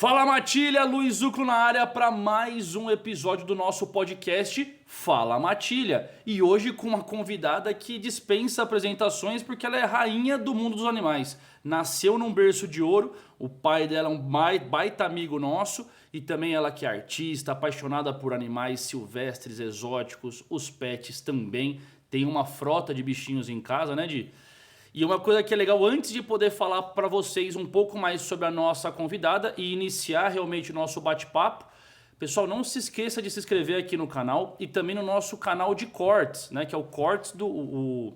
Fala Matilha, Luiz Zuclo na área para mais um episódio do nosso podcast Fala Matilha. E hoje com uma convidada que dispensa apresentações porque ela é rainha do mundo dos animais. Nasceu num berço de ouro, o pai dela é um baita amigo nosso e também ela que é artista, apaixonada por animais silvestres, exóticos, os pets também. Tem uma frota de bichinhos em casa, né, Di? E uma coisa que é legal, antes de poder falar para vocês um pouco mais sobre a nossa convidada e iniciar realmente o nosso bate-papo, pessoal, não se esqueça de se inscrever aqui no canal e também no nosso canal de cortes, né, que é o Cortes do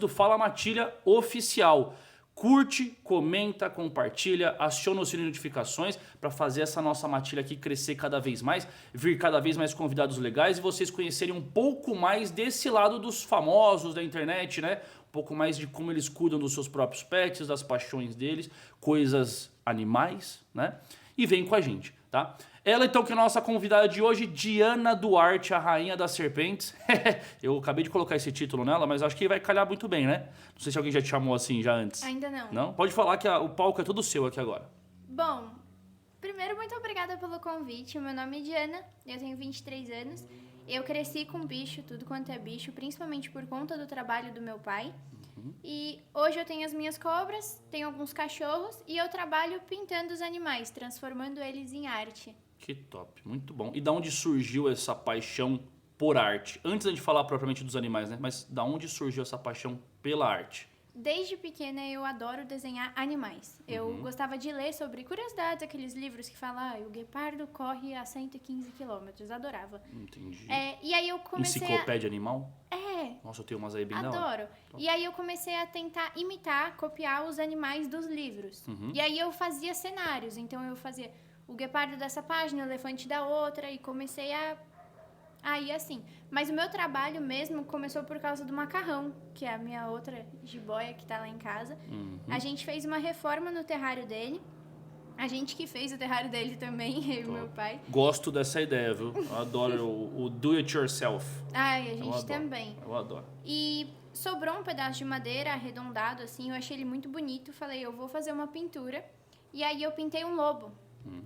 Fala Matilha Oficial. Curte, comenta, compartilha, aciona o sininho de notificações para fazer essa nossa matilha aqui crescer cada vez mais, vir cada vez mais convidados legais e vocês conhecerem um pouco mais desse lado dos famosos da internet, né? Um pouco mais de como eles cuidam dos seus próprios pets, das paixões deles, coisas animais, né? E vem com a gente, tá? Ela então que é a nossa convidada de hoje, Diana Duarte, a rainha das serpentes. Eu acabei de colocar esse título nela, mas acho que vai calhar muito bem, né? Não sei se alguém já te chamou assim já antes. Ainda não. Não? Pode falar que o palco é todo seu aqui agora. Bom, primeiro, muito obrigada pelo convite. Meu nome é Diana, eu tenho 23 anos. Eu cresci com bicho, tudo quanto é bicho, principalmente por conta do trabalho do meu pai. E hoje eu tenho as minhas cobras, tenho alguns cachorros e eu trabalho pintando os animais, transformando eles em arte. Que top, muito bom. E da onde surgiu essa paixão por arte? Antes de falar propriamente dos animais, né? Mas da onde surgiu essa paixão pela arte? Desde pequena eu adoro desenhar animais. Eu gostava de ler sobre curiosidades, aqueles livros que falam o guepardo corre a 115 quilômetros. Adorava. Entendi. E aí eu comecei Enciclopédia animal? É. Nossa, eu tenho umas aí bem da hora. Adoro. E aí eu comecei a tentar imitar, copiar os animais dos livros. E aí eu fazia cenários. Então eu fazia o guepardo dessa página, o elefante da outra e comecei a ir assim. Mas o meu trabalho mesmo começou por causa do macarrão, que é a minha outra jiboia que tá lá em casa. A gente fez uma reforma no terrário dele. A gente que fez o terrário dele também, eu e meu pai. Gosto dessa ideia, viu? Eu adoro o do it yourself. Ai, a gente também. Eu adoro. E sobrou um pedaço de madeira arredondado, assim, eu achei ele muito bonito. Falei, eu vou fazer uma pintura. E aí eu pintei um lobo.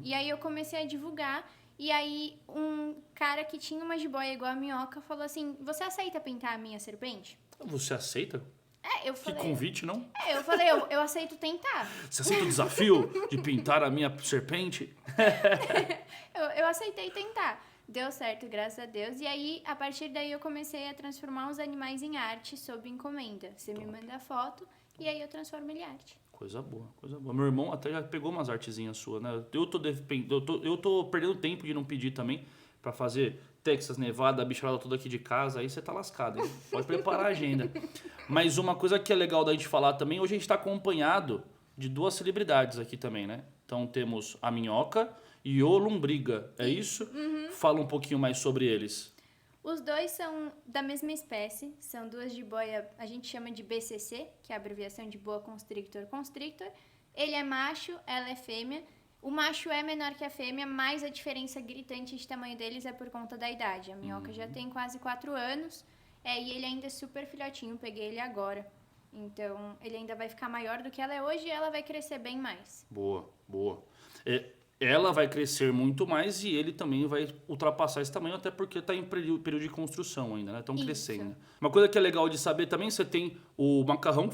E aí eu comecei a divulgar. E aí um cara que tinha uma jiboia igual a minhoca falou assim, você aceita pintar a minha serpente? Você aceita? Eu falei... Que convite, não? Eu falei, eu aceito tentar. Você aceita o desafio de pintar a minha serpente? eu aceitei tentar. Deu certo, graças a Deus. E aí, a partir daí, eu comecei a transformar os animais em arte sob encomenda. Você me manda a foto e aí eu transformo ele em arte. Coisa boa, coisa boa. Meu irmão até já pegou umas artezinhas suas, né? Eu tô perdendo tempo de não pedir também pra fazer Texas, Nevada, a bicharada toda aqui de casa. Aí você tá lascado, hein? Pode preparar a agenda. Mas uma coisa que é legal da gente falar também, hoje a gente tá acompanhado de duas celebridades aqui também, né? Então temos a Minhoca e o Lombriga, é isso? Fala um pouquinho mais sobre eles. Os dois são da mesma espécie, são duas jiboia, a gente chama de BCC, que é a abreviação de Boa Constrictor Constrictor. Ele é macho, ela é fêmea. O macho é menor que a fêmea, mas a diferença gritante de tamanho deles é por conta da idade. A minhoca já tem quase 4 anos, e ele ainda é super filhotinho, peguei ele agora. Então, ele ainda vai ficar maior do que ela é hoje e ela vai crescer bem mais. Boa, boa. Ela vai crescer muito mais e ele também vai ultrapassar esse tamanho, até porque está em período de construção ainda, né? Estão crescendo. Uma coisa que é legal de saber também, você tem o macarrão,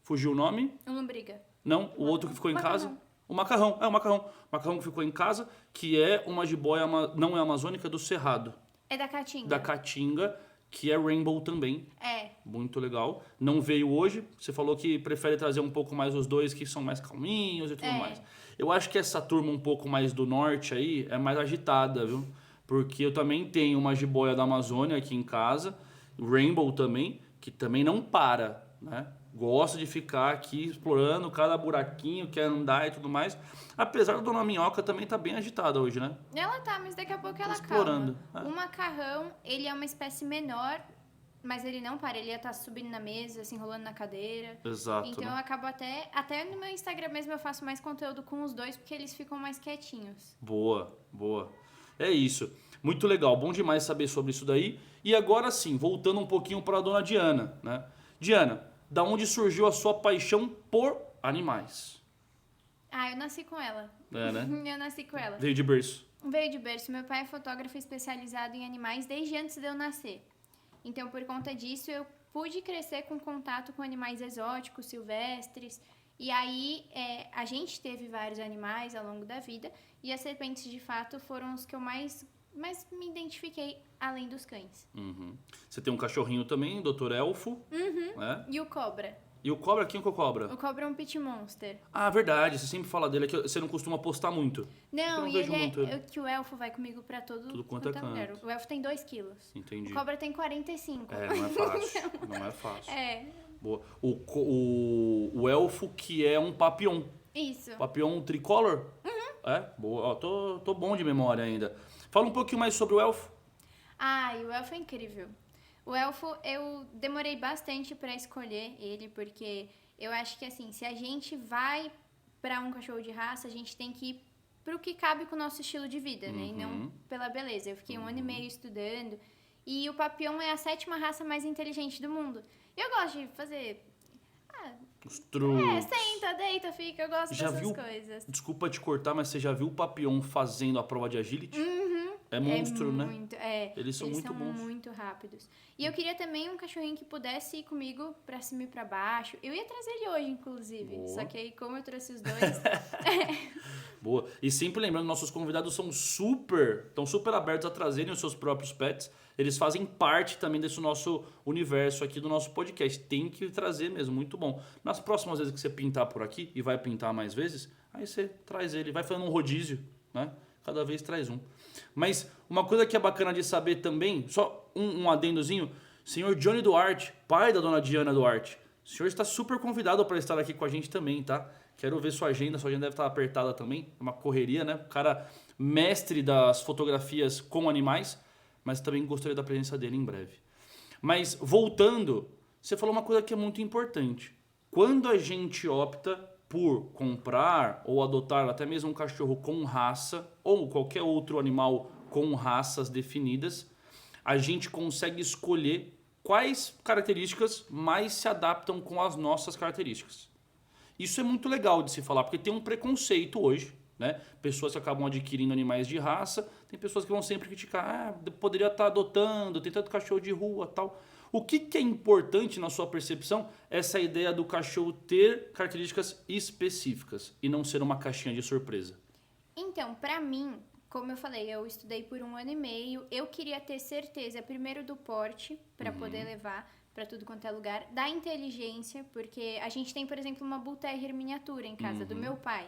fugiu o nome? O lombriga. Não, o outro que ficou em casa. O macarrão. O macarrão que ficou em casa, que é uma jiboia, não é amazônica, é do Cerrado. É da Caatinga. Da Caatinga, que é rainbow também. É. Muito legal. Não veio hoje. Você falou que prefere trazer um pouco mais os dois que são mais calminhos e tudo mais. Eu acho que essa turma um pouco mais do norte aí é mais agitada, viu? Porque eu também tenho uma jiboia da Amazônia aqui em casa, rainbow também, que também não para, né? Gosta de ficar aqui explorando cada buraquinho, quer andar e tudo mais. Apesar da dona Minhoca também tá bem agitada hoje, né? Ela tá, mas daqui a pouco ela explorando. calma. O macarrão, ele é uma espécie menor, mas ele não para. Ele ia estar subindo na mesa, se enrolando na cadeira. Exato. Então eu acabo até no meu Instagram mesmo eu faço mais conteúdo com os dois, porque eles ficam mais quietinhos. Boa, boa. É isso. Muito legal, bom demais saber sobre isso daí. E agora sim, voltando um pouquinho para a dona Diana, né? Diana, da onde surgiu a sua paixão por animais? Eu nasci com ela. É, né? Eu nasci com ela. Veio de berço. Veio de berço. Meu pai é fotógrafo especializado em animais desde antes de eu nascer. Então, por conta disso, eu pude crescer com contato com animais exóticos, silvestres. E aí, a gente teve vários animais ao longo da vida. E as serpentes, de fato, foram os que eu mais me identifiquei, além dos cães. Uhum. Você tem um cachorrinho também, Dr. Elfo. Né? E o cobra? E o cobra, quem que é o cobra? O cobra é um pit monster. Ah, verdade, você sempre fala dele, é que você não costuma postar muito. Não, Eu e vejo ele muito ele. que o elfo vai comigo pra tudo quanto é lugar. canto. O elfo tem 2 quilos. Entendi. O cobra tem 45. É, não é fácil. Não é fácil. É, Boa. O elfo que é um papillon. isso. Papillon tricolor? É? Boa. Ó, tô bom de memória ainda. Fala um pouquinho mais sobre o elfo. E o elfo é incrível. O elfo, eu demorei bastante pra escolher ele, porque eu acho que, assim, se a gente vai pra um cachorro de raça, a gente tem que ir pro que cabe com o nosso estilo de vida, né? E não pela beleza. Eu fiquei 1 ano e meio estudando. E o Papillon é a 7ª raça mais inteligente do mundo. Eu gosto de fazer... Os truques. Senta, deita, fica. Eu gosto Já dessas viu? coisas. Desculpa te cortar, mas você já viu o Papillon fazendo a prova de agility? É monstro, né? Eles são muito bons. Muito rápidos. E eu queria também um cachorrinho que pudesse ir comigo pra cima e pra baixo. Eu ia trazer ele hoje, inclusive. Boa. Só que aí, como eu trouxe os dois... Boa. E sempre lembrando, nossos convidados estão super abertos a trazerem os seus próprios pets. Eles fazem parte também desse nosso universo aqui do nosso podcast. Tem que trazer mesmo, muito bom. Nas próximas vezes que você pintar por aqui, e vai pintar mais vezes, aí você traz ele, vai fazendo um rodízio, né? Cada vez traz um. Mas uma coisa que é bacana de saber também, só um adendozinho, senhor Johnny Duarte, pai da dona Diana Duarte, o senhor está super convidado para estar aqui com a gente também, tá? Quero ver sua agenda deve estar apertada também, é uma correria, né? O cara mestre das fotografias com animais, mas também gostaria da presença dele em breve. Mas voltando, você falou uma coisa que é muito importante. Quando a gente opta por comprar ou adotar até mesmo um cachorro com raça ou qualquer outro animal com raças definidas, a gente consegue escolher quais características mais se adaptam com as nossas características. Isso é muito legal de se falar, porque tem um preconceito hoje, né? Pessoas que acabam adquirindo animais de raça, tem pessoas que vão sempre criticar, poderia estar adotando, tem tanto cachorro de rua, tal. O que é importante na sua percepção é essa ideia do cachorro ter características específicas e não ser uma caixinha de surpresa? Então, pra mim, como eu falei, eu estudei por 1 ano e meio, eu queria ter certeza, primeiro do porte, pra poder levar pra tudo quanto é lugar, da inteligência, porque a gente tem, por exemplo, uma Bull Terrier miniatura em casa do meu pai.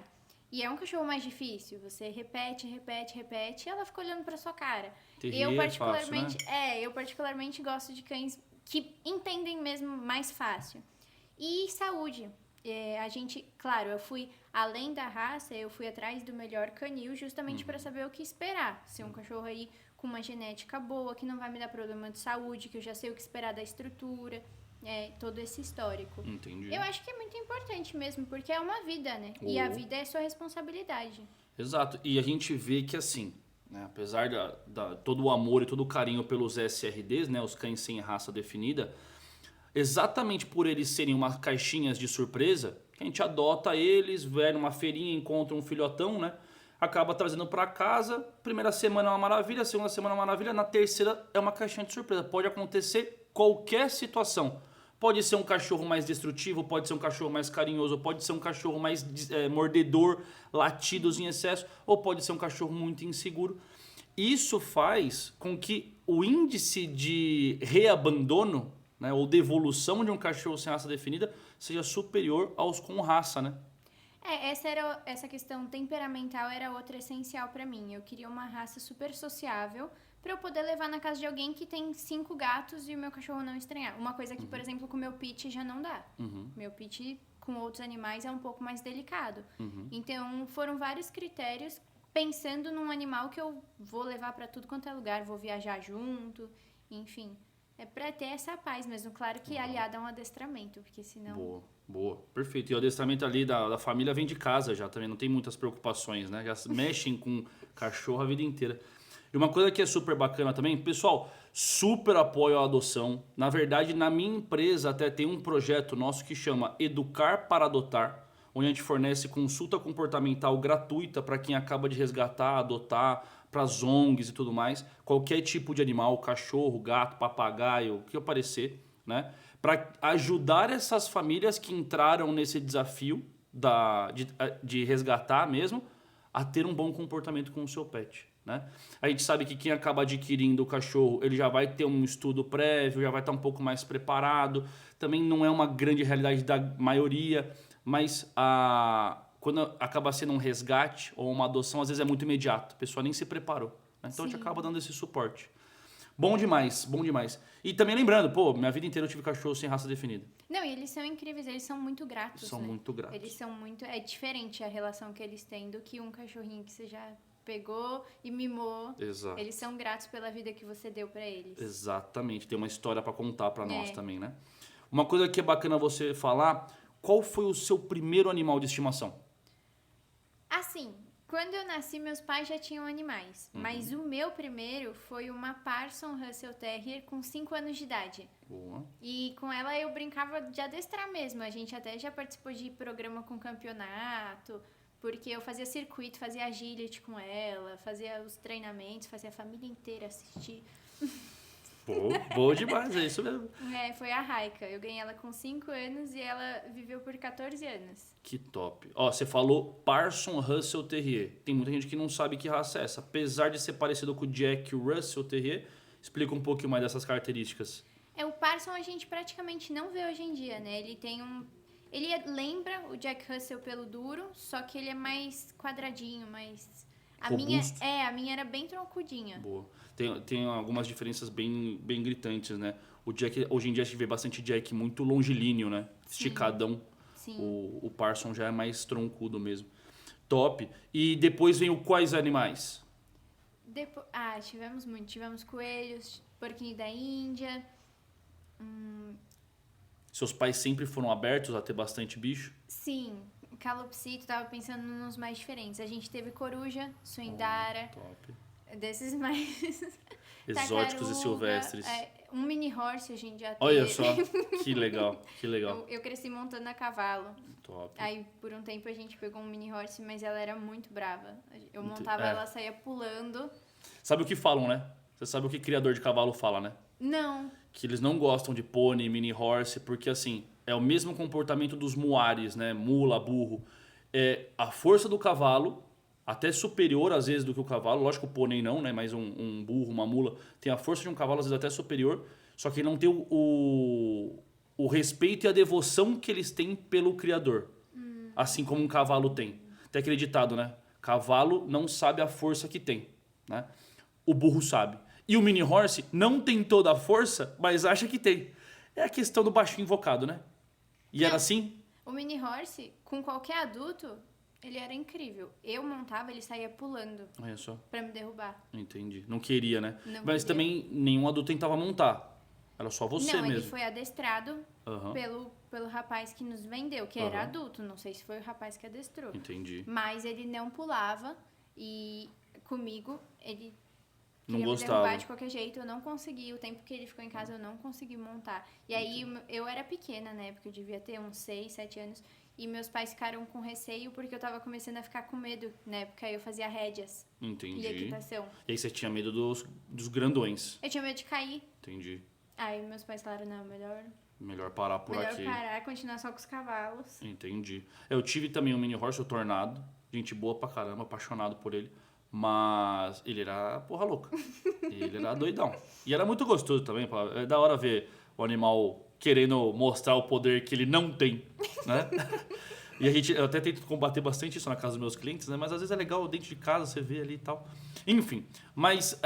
E é um cachorro mais difícil, você repete, e ela fica olhando pra sua cara. Terrier Eu particularmente, é fácil, né? eu particularmente gosto de cães que entendem mesmo mais fácil. E saúde. A gente, claro, eu fui além da raça, eu fui atrás do melhor canil justamente para saber o que esperar. Ser um cachorro aí com uma genética boa, que não vai me dar problema de saúde, que eu já sei o que esperar da estrutura, todo esse histórico. Entendi. Eu acho que é muito importante mesmo, porque é uma vida, né? E a vida é sua responsabilidade. Exato. E a gente vê que assim, né, apesar de todo o amor e todo o carinho pelos SRDs, né, os cães sem raça definida, exatamente por eles serem umas caixinhas de surpresa, que a gente adota eles, vai numa feirinha, encontra um filhotão, né? Acaba trazendo para casa, primeira semana é uma maravilha, segunda semana é uma maravilha, na terceira é uma caixinha de surpresa. Pode acontecer qualquer situação. Pode ser um cachorro mais destrutivo, pode ser um cachorro mais carinhoso, pode ser um cachorro mais mordedor, latidos em excesso, ou pode ser um cachorro muito inseguro. Isso faz com que o índice de reabandono, né, ou devolução de um cachorro sem raça definida seja superior aos com raça, né? Essa questão temperamental era outra essencial pra mim. Eu queria uma raça super sociável pra eu poder levar na casa de alguém que tem 5 gatos e o meu cachorro não estranhar. Uma coisa que, por exemplo, com o meu pit já não dá. Meu pit com outros animais é um pouco mais delicado. Então, foram vários critérios pensando num animal que eu vou levar pra tudo quanto é lugar, vou viajar junto, enfim. É pra ter essa paz mesmo. Claro que aliado a um adestramento, porque senão... Boa, perfeito. E o adestramento ali da família vem de casa já também, não tem muitas preocupações, né? Já mexem com cachorro a vida inteira. E uma coisa que é super bacana também, pessoal, super apoio à adoção. Na verdade, na minha empresa até tem um projeto nosso que chama Educar para Adotar, onde a gente fornece consulta comportamental gratuita para quem acaba de resgatar, adotar, para as ONGs e tudo mais, qualquer tipo de animal, cachorro, gato, papagaio, o que aparecer, né? Para ajudar essas famílias que entraram nesse desafio de resgatar mesmo, a ter um bom comportamento com o seu pet, né? A gente sabe que quem acaba adquirindo o cachorro, ele já vai ter um estudo prévio, já vai estar um pouco mais preparado. Também não é uma grande realidade da maioria, mas quando acaba sendo um resgate ou uma adoção, às vezes é muito imediato. A pessoa nem se preparou, né? Então a gente acaba dando esse suporte. Bom demais, bom demais. E também lembrando, pô, minha vida inteira eu tive cachorro sem raça definida. Não, e eles são incríveis, eles são muito gratos, São né? muito gratos. Eles são muito... É diferente a relação que eles têm do que um cachorrinho que você já pegou e mimou. Exato. Eles são gratos pela vida que você deu pra eles. Exatamente. Tem uma história pra contar pra nós também, né? Uma coisa que é bacana você falar, qual foi o seu primeiro animal de estimação? Assim, quando eu nasci, meus pais já tinham animais. Mas o meu primeiro foi uma Parson Russell Terrier com 5 anos de idade. Boa. E com ela eu brincava de adestrar mesmo. A gente até já participou de programa com campeonato, porque eu fazia circuito, fazia agility com ela, fazia os treinamentos, fazia a família inteira assistir. Boa demais, é isso mesmo. Foi a Raika. Eu ganhei ela com 5 anos e ela viveu por 14 anos. Que top. Ó, você falou Parson Russell Terrier. Tem muita gente que não sabe que raça é essa. Apesar de ser parecido com o Jack Russell Terrier, explica um pouquinho mais dessas características. O Parson a gente praticamente não vê hoje em dia, né? Ele tem Ele lembra o Jack Russell pelo duro, só que ele é mais quadradinho, mais... A minha era bem troncudinha. Boa. Tem algumas diferenças bem gritantes, né? O Jack, hoje em dia a gente vê bastante Jack muito longilíneo, né? Esticadão. Sim. O Parson já é mais troncudo mesmo. Top. E depois vem quais animais? Tivemos muito. Tivemos coelhos, porquinho da Índia. Seus pais sempre foram abertos a ter bastante bicho? Sim. Calopsito, tava pensando nos mais diferentes. A gente teve coruja, suindara. Top. Desses mais... Exóticos e silvestres. Um mini horse a gente já teve. Olha só, que legal, que legal. Eu cresci montando a cavalo. Top. Aí, por um tempo, a gente pegou um mini horse, mas ela era muito brava. Eu montava ela, saía pulando. Sabe o que falam, né? Você sabe o que criador de cavalo fala, né? Não. Que eles não gostam de pônei, mini horse, porque assim, é o mesmo comportamento dos muares, né? Mula, burro. É a força do cavalo, até superior às vezes do que o cavalo. Lógico que o pônei não, né? Mas um burro, uma mula, tem a força de um cavalo às vezes até superior. Só que não tem o respeito e a devoção que eles têm pelo criador. Assim como um cavalo tem. Tem aquele ditado, né? Cavalo não sabe a força que tem, né? O burro sabe. E o mini horse não tem toda a força, mas acha que tem. É a questão do baixinho invocado, né? E era assim? O mini horse, com qualquer adulto, ele era incrível. Eu montava, ele saía pulando. Olha só. Pra me derrubar. Entendi. Não queria, né? Não Mas queria. também nenhum adulto tentava montar. Era só você Não, mesmo. ele foi adestrado Aham. pelo rapaz que nos vendeu, que era adulto. Não sei se foi o rapaz que adestrou. Entendi. Mas ele não pulava e comigo ele Não queria me gostava. derrubar de qualquer jeito. Eu não consegui, o tempo que ele ficou em casa eu não consegui montar. E aí eu era pequena na época, eu devia ter uns 6, 7 anos. E meus pais ficaram com receio porque eu tava começando a ficar com medo. Na época eu fazia rédeas e Entendi. equitação. E aí você tinha medo dos grandões. Eu tinha medo de cair. Entendi. Aí meus pais falaram, não, Melhor parar por melhor aqui. parar, continuar só com os cavalos. Entendi. Eu tive também um mini horse, o Tornado. Gente boa pra caramba, apaixonado por ele. Mas ele era porra louca. Ele era doidão. E era muito gostoso também. É da hora ver o animal querendo mostrar o poder que ele não tem, né? E eu até tento combater bastante isso na casa dos meus clientes, né? Mas às vezes é legal dentro de casa, você vê ali e tal. Enfim, mas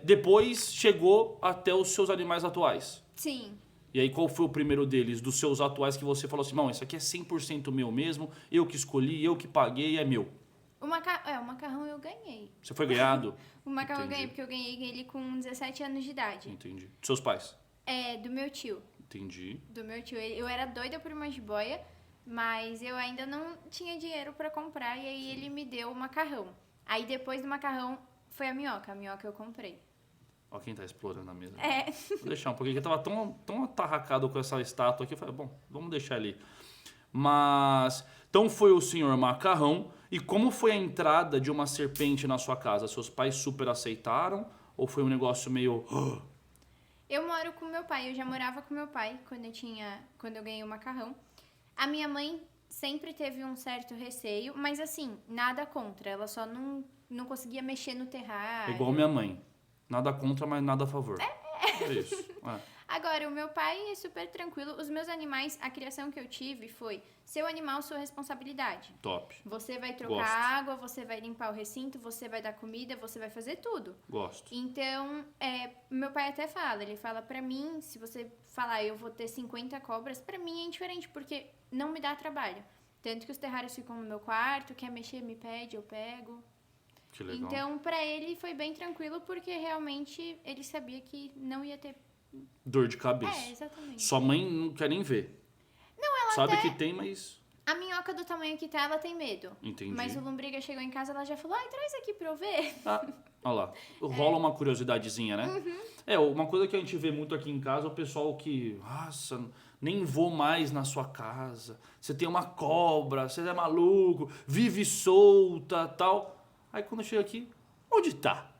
depois chegou até os seus animais atuais. Sim. E aí qual foi o primeiro deles, dos seus atuais, que você falou assim, não, isso aqui é 100% meu mesmo, eu que escolhi, eu que paguei, é meu. O macarrão eu ganhei. Você foi ganhado? O macarrão eu Entendi. ganhei porque eu ganhei ele com 17 anos de idade. Entendi. Dos seus pais? Do meu tio. Entendi. Do meu tio. Eu era doida por uma jiboia, mas eu ainda não tinha dinheiro pra comprar e aí ele me deu o macarrão. Aí depois do macarrão foi a minhoca eu comprei. Ó quem tá explorando a mesa. Vou deixar um pouquinho, que eu tava tão atarracado com essa estátua aqui, eu falei, bom, vamos deixar ali. Mas Então foi o senhor Macarrão. E como foi a entrada de uma serpente na sua casa? Seus pais super aceitaram? Ou foi um negócio meio... Eu moro com meu pai, eu já morava com meu pai quando eu ganhei o macarrão. A minha mãe sempre teve um certo receio, mas assim, nada contra. Ela só não conseguia mexer no É terrário. igual minha mãe. Nada contra, mas nada a favor. É isso. É. Agora, o meu pai é super tranquilo. Os meus animais, a criação que eu tive foi: seu animal, sua responsabilidade. Top. Você vai trocar Gosto. água, você vai limpar o recinto, você vai dar comida, você vai fazer tudo. Gosto. Então, meu pai até fala, ele fala pra mim, se você falar eu vou ter 50 cobras, pra mim é indiferente, porque não me dá trabalho. Tanto que os terrários ficam no meu quarto, quer mexer, me pede, eu pego. Que legal. Então, pra ele foi bem tranquilo, porque realmente ele sabia que não ia ter... Dor de cabeça. exatamente. Sua mãe não quer nem ver. Não, ela sabe que tem, mas... A minhoca do tamanho que tá, ela tem medo. Entendi. Mas o lombriga chegou em casa, ela já falou, traz aqui pra eu ver. Olha lá. Rola uma curiosidadezinha, né? Uma coisa que a gente vê muito aqui em casa é o pessoal que... Nossa, nem vou mais na sua casa. Você tem uma cobra, você é maluco, vive solta, tal. Aí quando chega aqui, onde tá?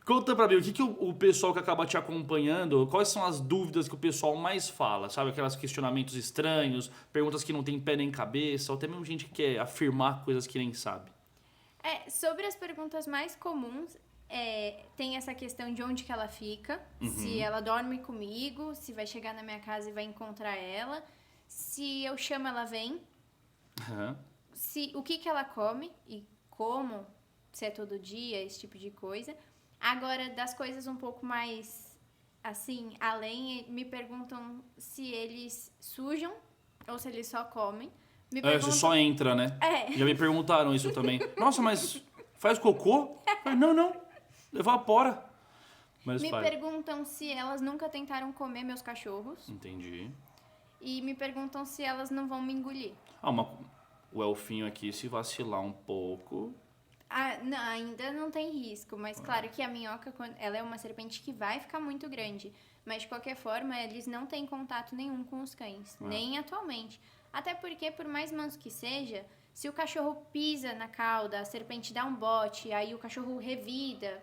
Conta pra mim, o que o pessoal que acaba te acompanhando, quais são as dúvidas que o pessoal mais fala? Sabe, aquelas questionamentos estranhos, perguntas que não tem pé nem cabeça, ou até mesmo gente que quer afirmar coisas que nem sabe. Sobre as perguntas mais comuns, tem essa questão de onde que ela fica, se ela dorme comigo, se vai chegar na minha casa e vai encontrar ela, se eu chamo ela vem, o que ela come e como, se é todo dia, esse tipo de coisa. Agora, das coisas um pouco mais, assim, além, me perguntam se eles sujam ou se eles só comem. Me perguntam... Você só entra, né? Já me perguntaram isso também. Nossa, mas faz cocô? Não, evapora. Mas me perguntam se elas nunca tentaram comer meus cachorros. Entendi. E me perguntam se elas não vão me engolir. O elfinho aqui, se vacilar um pouco... Não, ainda não tem risco, mas claro que a minhoca, ela é uma serpente que vai ficar muito grande. Mas de qualquer forma, eles não têm contato nenhum com os cães, nem atualmente. Até porque, por mais manso que seja, se o cachorro pisa na cauda, a serpente dá um bote, aí o cachorro revida,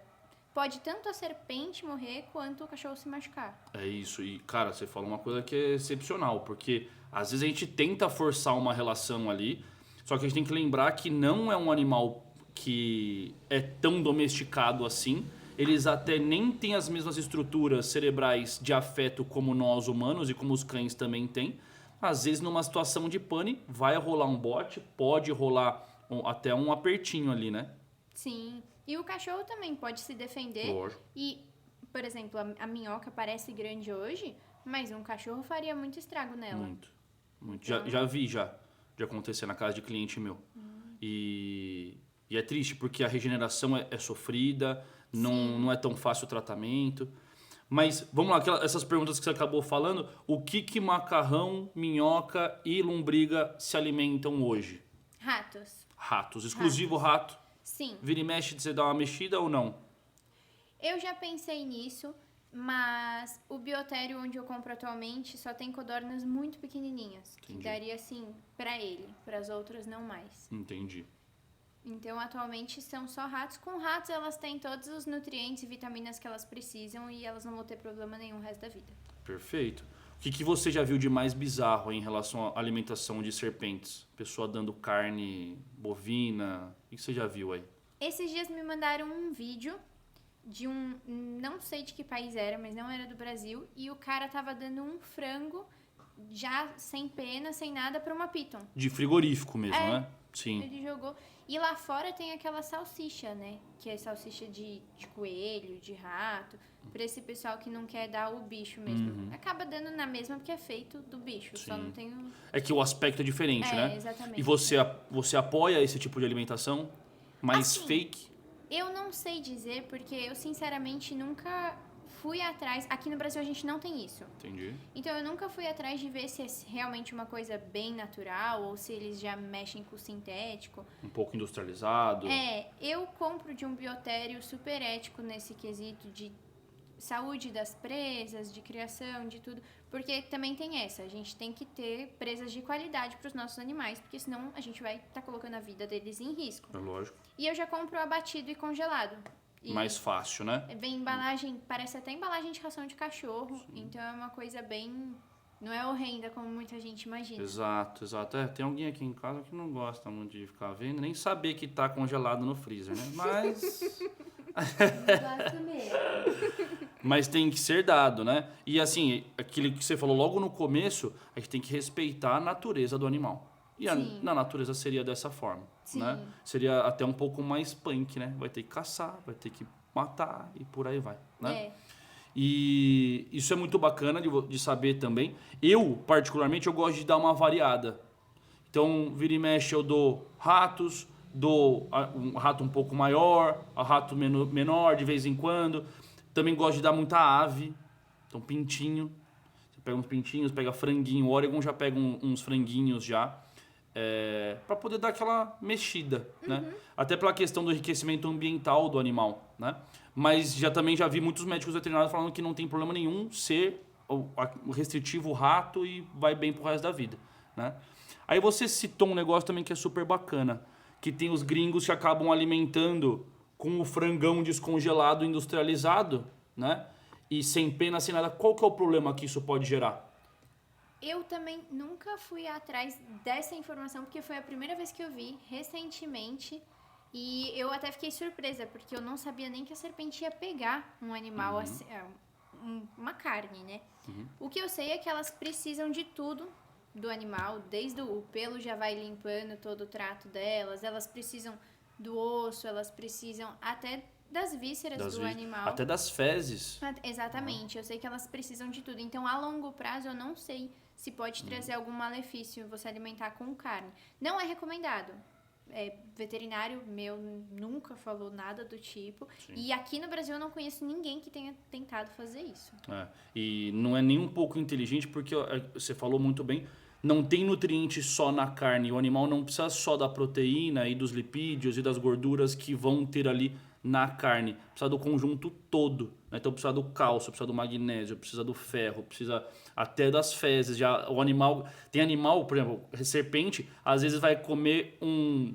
pode tanto a serpente morrer quanto o cachorro se machucar. É isso, e cara, você falou uma coisa que é excepcional, porque às vezes a gente tenta forçar uma relação ali, só que a gente tem que lembrar que não é um animal que é tão domesticado assim. Eles até nem têm as mesmas estruturas cerebrais de afeto como nós humanos e como os cães também têm. Às vezes numa situação de pane vai rolar um bote, pode rolar até um apertinho ali, né? Sim, e o cachorro também pode se defender. Lógico. E, por exemplo, a minhoca parece grande hoje, mas um cachorro faria muito estrago nela. Muito. Então... Já vi de acontecer na casa de cliente meu. E é triste porque a regeneração é sofrida, não é tão fácil o tratamento. Mas vamos lá, essas perguntas que você acabou falando, o que macarrão, minhoca e lombriga se alimentam hoje? Ratos, exclusivo rato? Sim. Vira e mexe, você dá uma mexida ou não? Eu já pensei nisso, mas o biotério onde eu compro atualmente só tem codornas muito pequenininhas. Entendi. Que daria assim pra ele, pras outras não mais. Entendi. Então, atualmente, são só ratos. Com ratos, elas têm todos os nutrientes e vitaminas que elas precisam e elas não vão ter problema nenhum o resto da vida. Perfeito. O que você já viu de mais bizarro em relação à alimentação de serpentes? Pessoa dando carne bovina, o que você já viu aí? Esses dias me mandaram um vídeo de não sei de que país era, mas não era do Brasil, e o cara tava dando um frango já sem pena, sem nada, pra uma piton. De frigorífico mesmo, né? Sim. Ele jogou. E lá fora tem aquela salsicha, né? Que é salsicha de coelho, de rato. Pra esse pessoal que não quer dar o bicho mesmo. Acaba dando na mesma porque é feito do bicho. Sim. Só não tem o... É que o aspecto é diferente, né? Exatamente. E você apoia esse tipo de alimentação? Mais assim, fake? Eu não sei dizer, porque eu sinceramente nunca fui atrás. Aqui no Brasil a gente não tem isso. Entendi. Então eu nunca fui atrás de ver se é realmente uma coisa bem natural ou se eles já mexem com o sintético. Um pouco industrializado. Eu compro de um biotério super ético nesse quesito de saúde das presas, de criação, de tudo. Porque também tem essa, a gente tem que ter presas de qualidade para os nossos animais, porque senão a gente vai estar colocando a vida deles em risco. É lógico. E eu já compro abatido e congelado. E Mais fácil, né? vem embalagem, parece até embalagem de ração de cachorro, então é uma coisa bem... Não é horrenda como muita gente imagina. Exato. Tem alguém aqui em casa que não gosta muito de ficar vendo, nem saber que tá congelado no freezer, né? Mas... Gosto mesmo. Mas tem que ser dado, né? E assim, aquilo que você falou logo no começo, a gente tem que respeitar a natureza do animal. E na natureza seria dessa forma, Sim. né? Seria até um pouco mais punk, né? Vai ter que caçar, vai ter que matar e por aí vai, né? É. E isso é muito bacana de saber também. Eu, particularmente, eu gosto de dar uma variada. Então, vira e mexe, eu dou ratos, dou um rato um pouco maior, um rato menor de vez em quando. Também gosto de dar muita ave, então pintinho. Você pega uns pintinhos, pega franguinho. O Oregon já pega uns franguinhos já. Para poder dar aquela mexida, né? Até pela questão do enriquecimento ambiental do animal, né? Mas também já vi muitos médicos veterinários falando que não tem problema nenhum ser o restritivo rato e vai bem pro resto da vida, né? Aí você citou um negócio também que é super bacana, que tem os gringos que acabam alimentando com o frangão descongelado industrializado, né? E sem pena, sem nada. Qual que é o problema que isso pode gerar? Eu também nunca fui atrás dessa informação, porque foi a primeira vez que eu vi recentemente. E eu até fiquei surpresa, porque eu não sabia nem que a serpente ia pegar um animal, assim, uma carne, né? O que eu sei é que elas precisam de tudo do animal, desde o pelo já vai limpando todo o trato delas, elas precisam do osso, elas precisam até das vísceras do animal. Até das fezes. Exatamente, eu sei que elas precisam de tudo. Então, a longo prazo, eu não sei se pode trazer algum malefício você alimentar com carne. Não é recomendado. Veterinário meu nunca falou nada do tipo. Sim. E aqui no Brasil eu não conheço ninguém que tenha tentado fazer isso. E não é nem um pouco inteligente, porque você falou muito bem, não tem nutriente só na carne. O animal não precisa só da proteína e dos lipídios e das gorduras que vão ter ali na carne. Precisa do conjunto todo, né? Então precisa do cálcio, precisa do magnésio, precisa do ferro, precisa até das fezes. Já o animal, tem animal, por exemplo, serpente, às vezes vai comer um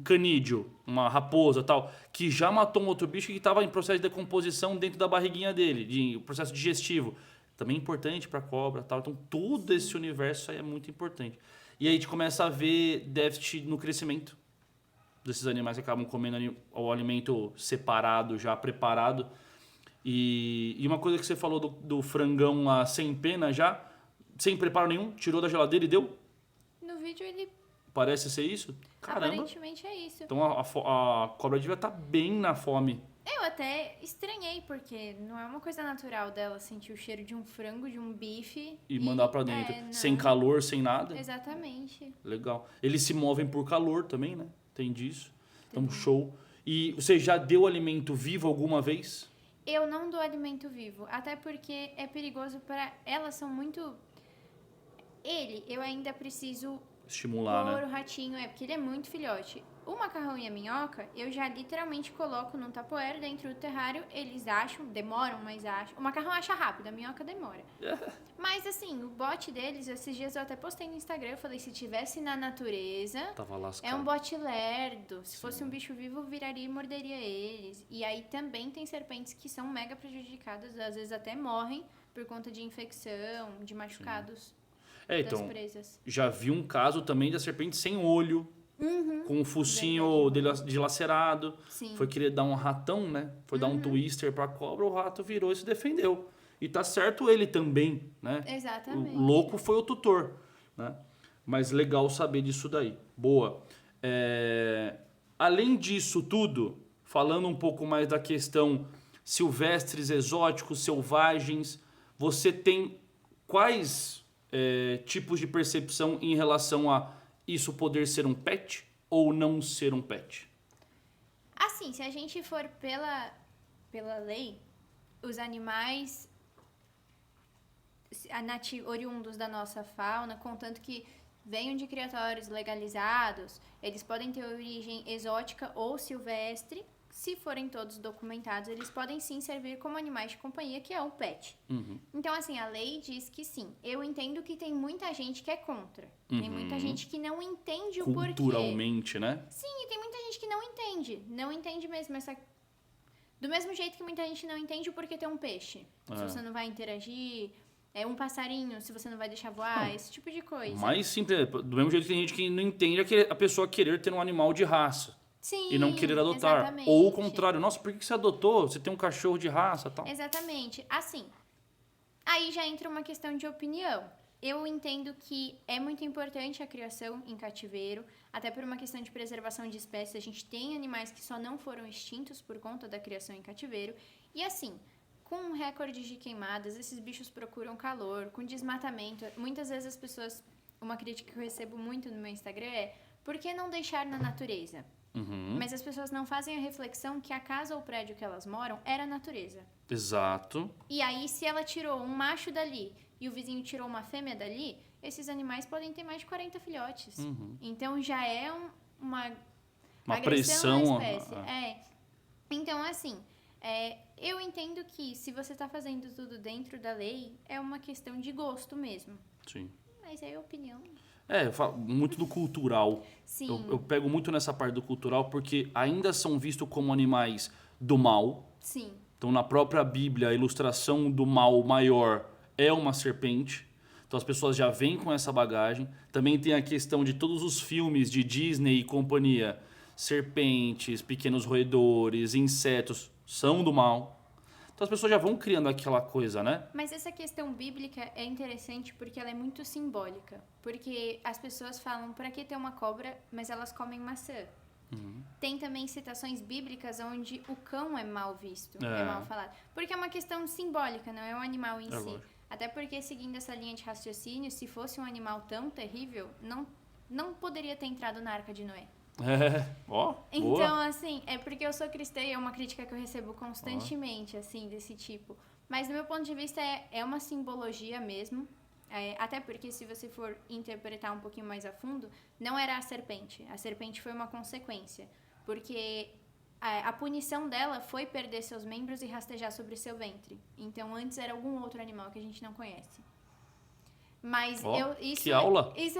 canídeo, uma raposa tal, que já matou um outro bicho que estava em processo de decomposição dentro da barriguinha dele, de processo digestivo. Também é importante para cobra tal. Então todo esse universo aí é muito importante. E aí a gente começa a ver déficit no crescimento desses animais que acabam comendo o alimento separado, já preparado. E uma coisa que você falou do frangão lá sem pena já, sem preparo nenhum, tirou da geladeira e deu? No vídeo ele... Parece ser isso? Caramba. Aparentemente é isso. Então a cobra devia estar bem na fome. Eu até estranhei, porque não é uma coisa natural dela sentir o cheiro de um frango, de um bife. E mandar pra dentro. Sem calor, sem nada. Exatamente. Legal. Eles se movem por calor também, né? Tem disso. Então, show. E você já deu alimento vivo alguma vez? Eu não dou alimento vivo, até porque é perigoso para... Elas são muito... Eu ainda preciso estimular, pôr né? o ratinho, porque ele é muito filhote. O macarrão e a minhoca, eu já literalmente coloco num tapoeiro dentro do terrário, eles acham, demoram, mas acham. O macarrão acha rápido, a minhoca demora. Mas assim, o bote deles, esses dias eu até postei no Instagram, eu falei, se tivesse na natureza, Tava lascado. é um bote lerdo. Se fosse um bicho vivo, viraria e morderia eles. E aí também tem serpentes que são mega prejudicadas, às vezes até morrem por conta de infecção, de machucados das Então, presas. já vi um caso também da serpente sem olho, com o focinho dilacerado. Sim. Foi querer dar um ratão, né? Foi dar um twister pra cobra, o rato virou e se defendeu. E tá certo ele também, né? Exatamente. O louco foi o tutor, né? Mas legal saber disso daí. Boa. Além disso tudo, falando um pouco mais da questão silvestres, exóticos, selvagens, você tem quais tipos de percepção em relação a isso poder ser um pet ou não ser um pet? Assim, se a gente for pela lei, os animais oriundos da nossa fauna, contanto que venham de criatórios legalizados, eles podem ter origem exótica ou silvestre, se forem todos documentados, eles podem sim servir como animais de companhia, que é o pet. Uhum. Então, assim, a lei diz que sim. Eu entendo que tem muita gente que é contra. Tem muita gente que não entende o porquê. Culturalmente, né? Sim, e tem muita gente que não entende. Não entende mesmo essa... Do mesmo jeito que muita gente não entende o porquê ter um peixe. Se você não vai interagir... um passarinho, se você não vai deixar voar, esse tipo de coisa. Mas simples, do mesmo jeito que tem gente que não entende a pessoa querer ter um animal de raça. Sim, E não querer adotar. exatamente. Ou o contrário, nossa, por que você adotou? Você tem um cachorro de raça e tal. Exatamente. Assim, aí já entra uma questão de opinião. Eu entendo que é muito importante a criação em cativeiro, até por uma questão de preservação de espécies. A gente tem animais que só não foram extintos por conta da criação em cativeiro. E assim, com recordes de queimadas, esses bichos procuram calor, com desmatamento. Muitas vezes as pessoas... Uma crítica que eu recebo muito no meu Instagram é: por que não deixar na natureza? Mas as pessoas não fazem a reflexão que a casa ou prédio que elas moram era natureza. Exato. E aí, se ela tirou um macho dali e o vizinho tirou uma fêmea dali, esses animais podem ter mais de 40 filhotes. Então, já é uma agressão pressão. à espécie. Então, assim, eu entendo que se você está fazendo tudo dentro da lei, é uma questão de gosto mesmo. Sim. Mas é opinião. Eu falo muito do cultural. Sim. Eu pego muito nessa parte do cultural porque ainda são vistos como animais do mal. Sim. Então, na própria Bíblia, a ilustração do mal maior é uma serpente. Então, as pessoas já vêm com essa bagagem. Também tem a questão de todos os filmes de Disney e companhia. Serpentes, pequenos roedores, insetos são do mal. Então, as pessoas já vão criando aquela coisa, né? Mas essa questão bíblica é interessante porque ela é muito simbólica. Porque as pessoas falam, pra que ter uma cobra, mas elas comem maçã. Tem também citações bíblicas onde o cão é mal visto, é mal falado. Porque é uma questão simbólica, não é um animal em si. Lógico. Até porque, seguindo essa linha de raciocínio, se fosse um animal tão terrível, não poderia ter entrado na Arca de Noé. Boa. Então, assim, é porque eu sou cristã e é uma crítica que eu recebo constantemente, assim, desse tipo. Mas, do meu ponto de vista, é uma simbologia mesmo. Até porque, se você for interpretar um pouquinho mais a fundo, não era a serpente. A serpente foi uma consequência. Porque a punição dela foi perder seus membros e rastejar sobre seu ventre. Então, antes era algum outro animal que a gente não conhece. Mas que aula! Isso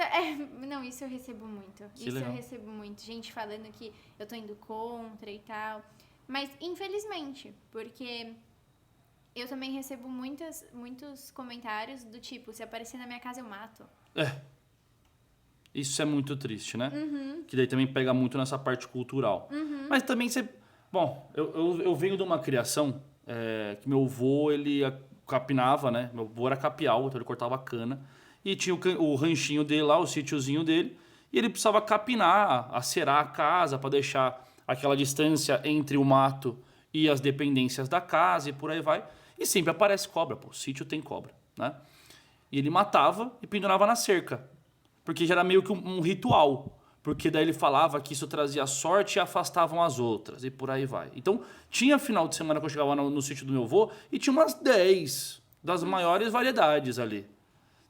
eu recebo muito. Que legal. Eu recebo muito. Gente falando que eu tô indo contra e tal. Mas, infelizmente, porque eu também recebo muitos comentários do tipo, se aparecer na minha casa eu mato. Isso é muito triste, né? Que daí também pega muito nessa parte cultural. Mas também você... Bom, eu venho de uma criação que meu avô, ele capinava, né? Meu avô era capial, então ele cortava cana. E tinha o ranchinho dele lá, o sítiozinho dele. E ele precisava capinar, acerar a casa para deixar aquela distância entre o mato e as dependências da casa e por aí vai. E sempre aparece cobra, o sítio tem cobra, né? E ele matava e pendurava na cerca. Porque já era meio que um ritual. Porque daí ele falava que isso trazia sorte e afastavam as outras. E por aí vai. Então, tinha final de semana que eu chegava no sítio do meu avô e tinha umas 10 das maiores variedades ali.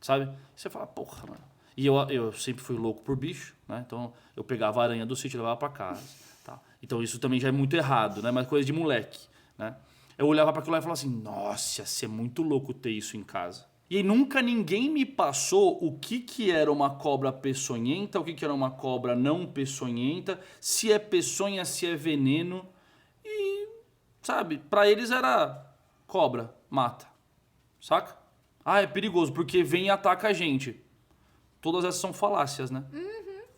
Sabe? E você fala, porra, mano. E eu sempre fui louco por bicho, né? Então, eu pegava a aranha do sítio e levava pra casa. Tá? Então, isso também já é muito errado, né? Mas coisa de moleque, né? Eu olhava pra aquilo lá e falava assim, nossa, ia ser muito louco ter isso em casa. E aí nunca ninguém me passou o que era uma cobra peçonhenta, o que era uma cobra não peçonhenta, se é peçonha, se é veneno. E, sabe, pra eles era cobra, mata. Saca? É perigoso, porque vem e ataca a gente. Todas essas são falácias, né?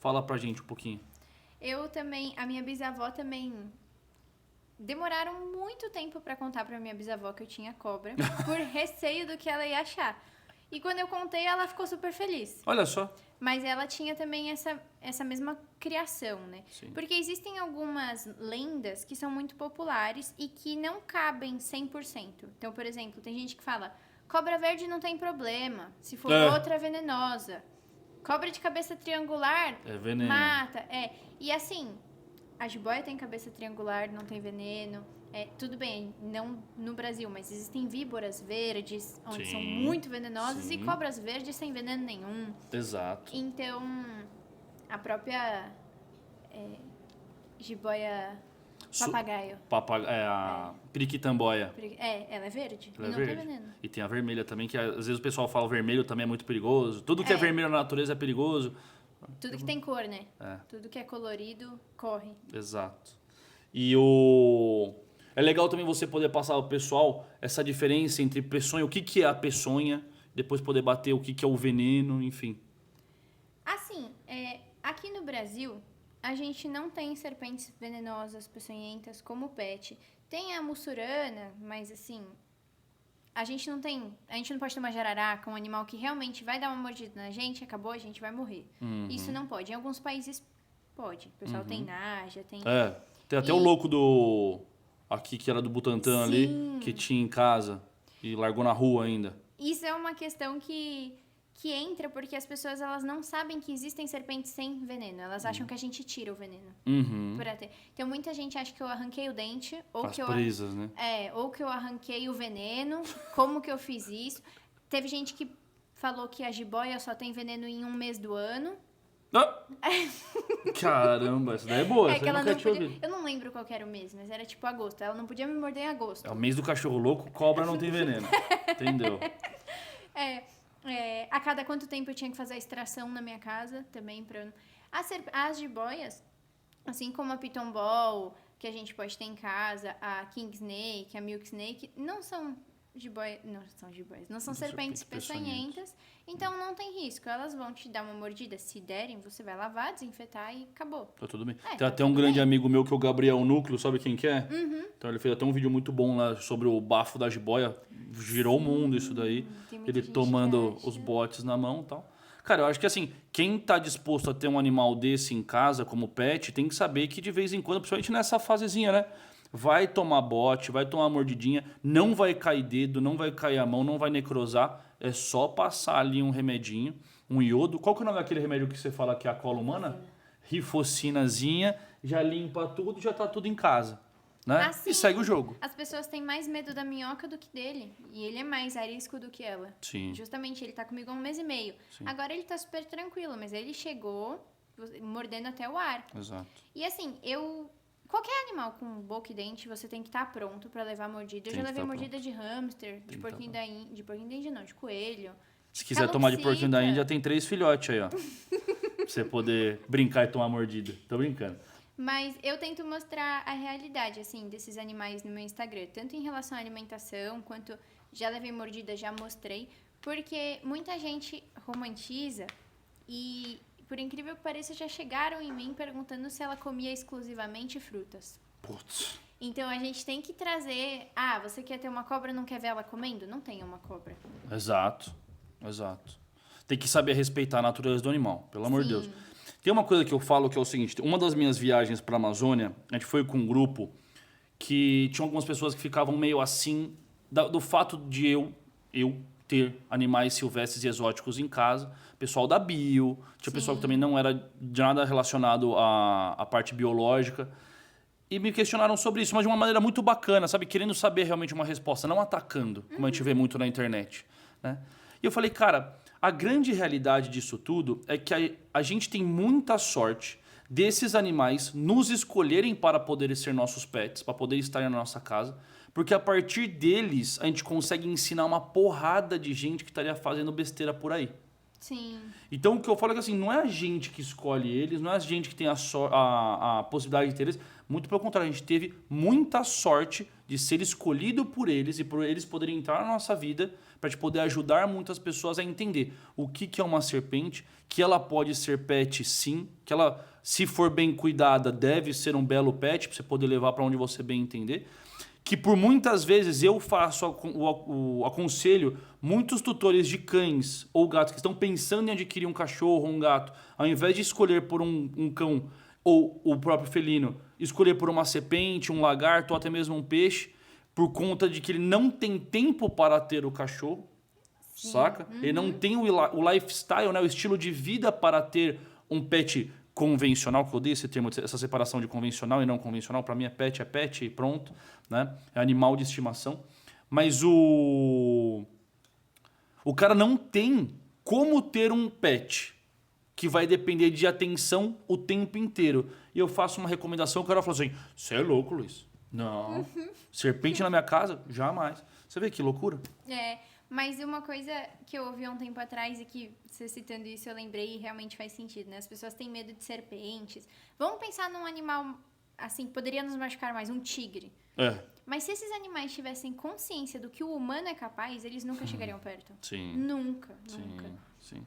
Fala pra gente um pouquinho. A minha bisavó também... Demoraram muito tempo pra contar pra minha bisavó que eu tinha cobra, por receio do que ela ia achar. E quando eu contei, ela ficou super feliz. Olha só. Mas ela tinha também essa mesma criação, né? Sim. Porque existem algumas lendas que são muito populares e que não cabem 100%. Então, por exemplo, tem gente que fala, cobra verde não tem problema, se for outra é venenosa. Cobra de cabeça triangular é veneno. Mata. E assim... A jiboia tem cabeça triangular, não tem veneno. Tudo bem, não no Brasil, mas existem víboras verdes, onde são muito venenosas, e cobras verdes sem veneno nenhum. Exato. Então, a própria jiboia... Papagaio. A periquitamboia. Ela é verde Ela e é não verde. tem veneno. E tem a vermelha também, que às vezes o pessoal fala o vermelho também é muito perigoso. Tudo que é vermelho na natureza é perigoso. Tudo que tem cor, né? É. Tudo que é colorido, corre. Exato. E é legal também você poder passar ao pessoal essa diferença entre peçonha, o que é a peçonha, depois poder bater o que é o veneno, enfim. Assim, aqui no Brasil, a gente não tem serpentes venenosas, peçonhentas, como pet. Tem a mussurana, mas assim, a gente não pode ter uma jararaca, um animal que realmente vai dar uma mordida na gente, acabou, a gente vai morrer. Isso não pode. Em alguns países pode. O pessoal tem naja, tem... Tem até o louco aqui que era do Butantã ali, que tinha em casa e largou na rua ainda. Isso é uma questão que entra porque as pessoas elas não sabem que existem serpentes sem veneno. Elas acham que a gente tira o veneno. Então muita gente acha que eu arranquei o dente ou As presas, né? ou que eu arranquei o veneno. Como que eu fiz isso? Teve gente que falou que a jiboia só tem veneno em um mês do ano. Caramba, essa daí é boa. Que ela não podia, eu não lembro qual que era o mês, mas era tipo agosto. Ela não podia me morder em agosto. É o mês do cachorro louco, cobra não tem veneno. Entendeu? A cada quanto tempo eu tinha que fazer a extração na minha casa também pra... As jiboias, assim como a Piton Ball, que a gente pode ter em casa, a King Snake, a Milk Snake, não são jiboias, não são serpentes peçonhentas, então não tem risco. Elas vão te dar uma mordida, se derem, você vai lavar, desinfetar e acabou. Tá tudo bem. Tem até um grande amigo meu que é o Gabriel Núcleo, sabe quem que é? Então ele fez até um vídeo muito bom lá sobre o bafo da jiboia, girou o mundo isso daí, ele tomando os botes na mão e tal. Cara, eu acho que assim, quem tá disposto a ter um animal desse em casa como pet, tem que saber que de vez em quando, principalmente nessa fasezinha, né? Vai tomar bote, vai tomar mordidinha, não vai cair dedo, não vai cair a mão, não vai necrosar. É só passar ali um remedinho, um iodo. Qual que é o nome daquele remédio que você fala que é a cola humana? Rifocinazinha, já limpa tudo, já tá tudo em casa. Né? Assim, e segue o jogo. As pessoas têm mais medo da minhoca do que dele. E ele é mais arisco do que ela. Sim. Justamente, ele tá comigo há 1 mês e meio. Sim. Agora ele tá super tranquilo, mas ele chegou mordendo até o ar. Exato. E assim, qualquer animal com boca e dente, você tem que estar pronto pra levar mordida. Eu já levei mordida de hamster, de porquinho da Índia. De porquinho da Índia não, de coelho. Se quiser tomar de porquinho da Índia, tem 3 filhotes aí, ó. Pra você poder brincar e tomar mordida. Tô brincando. Mas eu tento mostrar a realidade, assim, desses animais no meu Instagram. Tanto em relação à alimentação, quanto já levei mordida, já mostrei. Porque muita gente romantiza e, por incrível que pareça, já chegaram em mim perguntando se ela comia exclusivamente frutas. Putz. Então a gente tem que trazer... você quer ter uma cobra, não quer ver ela comendo? Não tenha uma cobra. Exato. Tem que saber respeitar a natureza do animal, pelo amor de Deus. Tem uma coisa que eu falo que é o seguinte, uma das minhas viagens para a Amazônia, a gente foi com um grupo que tinha algumas pessoas que ficavam meio assim do fato de eu ter animais silvestres e exóticos em casa, pessoal da bio, tinha pessoal que também não era de nada relacionado à parte biológica, e me questionaram sobre isso, mas de uma maneira muito bacana, sabe? Querendo saber realmente uma resposta, não atacando, como a gente vê muito na internet, né? E eu falei, cara... A grande realidade disso tudo é que a gente tem muita sorte desses animais nos escolherem para poderem ser nossos pets, para poder estar na nossa casa, porque a partir deles a gente consegue ensinar uma porrada de gente que estaria fazendo besteira por aí. Sim. Então o que eu falo é que assim, não é a gente que escolhe eles, não é a gente que tem a possibilidade de ter eles, muito pelo contrário, a gente teve muita sorte de ser escolhido por eles e por eles poderem entrar na nossa vida para te poder ajudar muitas pessoas a entender o que é uma serpente, que ela pode ser pet sim, que ela, se for bem cuidada, deve ser um belo pet para você poder levar para onde você bem entender. Que por muitas vezes eu aconselho muitos tutores de cães ou gatos que estão pensando em adquirir um cachorro ou um gato, ao invés de escolher por um cão ou o próprio felino, escolher por uma serpente, um lagarto ou até mesmo um peixe, por conta de que ele não tem tempo para ter o cachorro, saca? Ele não tem o lifestyle, né? O estilo de vida para ter um pet convencional, que eu odeio esse termo, essa separação de convencional e não convencional. Para mim é pet e pronto, né? É animal de estimação. Mas o cara não tem como ter um pet. que vai depender de atenção o tempo inteiro. E eu faço uma recomendação, o cara fala assim, você é louco, Luiz. Não. Serpente na minha casa? Jamais. Você vê que loucura? Mas uma coisa que eu ouvi há um tempo atrás e que você citando isso eu lembrei e realmente faz sentido, né? As pessoas têm medo de serpentes. Vamos pensar num animal, assim, que poderia nos machucar mais, um tigre. Mas se esses animais tivessem consciência do que o humano é capaz, eles nunca chegariam perto. Sim. Nunca. Sim.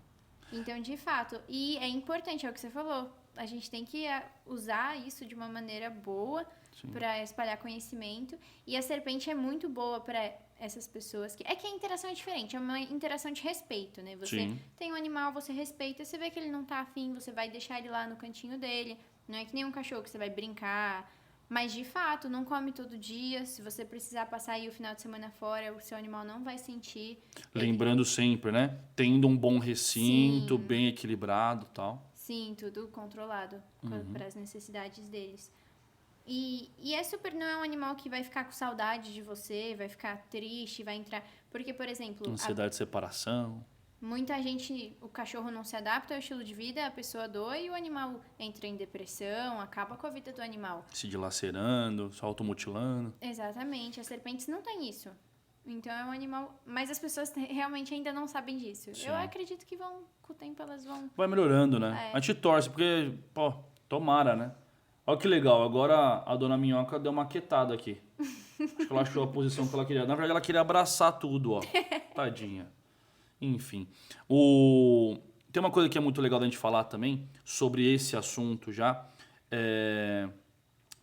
Então, de fato, e é importante, é o que você falou, a gente tem que usar isso de uma maneira boa para espalhar conhecimento. E a serpente é muito boa para essas pessoas que a interação é diferente, é uma interação de respeito, né? Você tem um animal, você respeita, você vê que ele não tá afim, você vai deixar ele lá no cantinho dele. Não é que nem um cachorro que você vai brincar. Mas, de fato, não come todo dia. Se você precisar passar aí o final de semana fora, o seu animal não vai sentir. Lembrando sempre, né? Tendo um bom recinto, bem equilibrado e tal. Sim, tudo controlado para as necessidades deles. E não é um animal que vai ficar com saudade de você, vai ficar triste, vai entrar... Porque, por exemplo... Ansiedade de separação. Muita gente, o cachorro não se adapta ao estilo de vida, a pessoa doa e o animal entra em depressão, acaba com a vida do animal. Se dilacerando, se automutilando. Exatamente, as serpentes não têm isso. Então é um animal... Mas as pessoas realmente ainda não sabem disso. Eu acredito que com o tempo elas vão... Vai melhorando, né? A gente torce, porque, tomara, né? Olha que legal, agora a dona Minhoca deu uma quietada aqui. Acho que ela achou a posição que ela queria. Na verdade, ela queria abraçar tudo, ó. Tadinha. Enfim. Tem uma coisa que é muito legal da gente falar também sobre esse assunto já,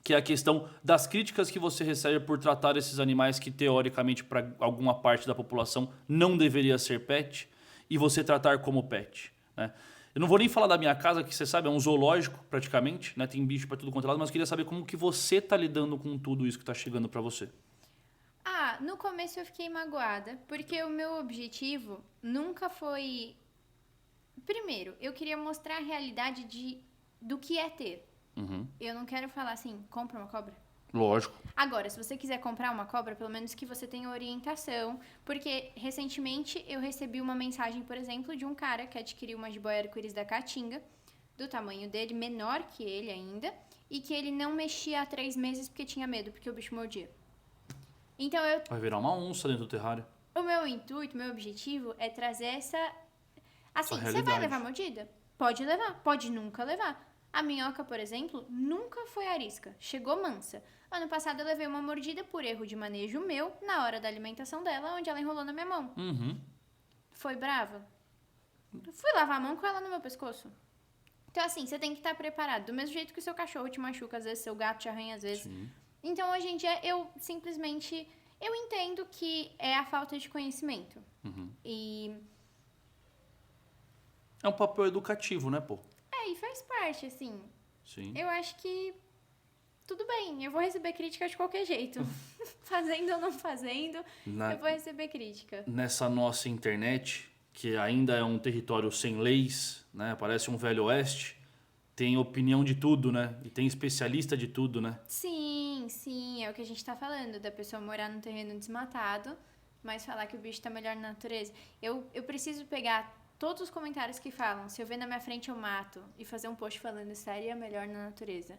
que é a questão das críticas que você recebe por tratar esses animais que, teoricamente, para alguma parte da população não deveria ser pet, e você tratar como pet, né? Eu não vou nem falar da minha casa, que você sabe, é um zoológico praticamente, né? Tem bicho para tudo quanto é lado, mas eu queria saber como que você tá lidando com tudo isso que tá chegando para você. No começo eu fiquei magoada, porque o meu objetivo nunca foi... Primeiro, eu queria mostrar a realidade do que é ter. Eu não quero falar assim, compra uma cobra. Lógico. Agora, se você quiser comprar uma cobra, pelo menos que você tenha orientação, porque recentemente eu recebi uma mensagem, por exemplo, de um cara que adquiriu uma jiboia arco-íris da Caatinga, do tamanho dele, menor que ele ainda, e que ele não mexia há 3 meses porque tinha medo, porque o bicho mordia. Então Vai virar uma onça dentro do terrário. O meu intuito, meu objetivo é trazer essa... Assim, Essa você vai levar mordida? Pode levar, pode nunca levar. A minhoca, por exemplo, nunca foi arisca, chegou mansa. Ano passado eu levei uma mordida por erro de manejo meu, na hora da alimentação dela, onde ela enrolou na minha mão. Foi brava? Fui lavar a mão com ela no meu pescoço. Então, assim, você tem que estar preparado. Do mesmo jeito que o seu cachorro te machuca, às vezes, seu gato te arranha, às vezes. Sim. Então, hoje em dia, eu simplesmente... Eu entendo que é a falta de conhecimento. E... É um papel educativo, né, pô? E faz parte, assim. Sim. Eu acho que... Tudo bem, eu vou receber crítica de qualquer jeito. Fazendo ou não fazendo, eu vou receber crítica. Nessa nossa internet, que ainda é um território sem leis, né? Parece um velho oeste, tem opinião de tudo, né? E tem especialista de tudo, né? Sim, é o que a gente tá falando, da pessoa morar num terreno desmatado, mas falar que o bicho tá melhor na natureza. Eu preciso pegar todos os comentários que falam, se eu ver na minha frente eu mato, e fazer um post falando estaria melhor na natureza.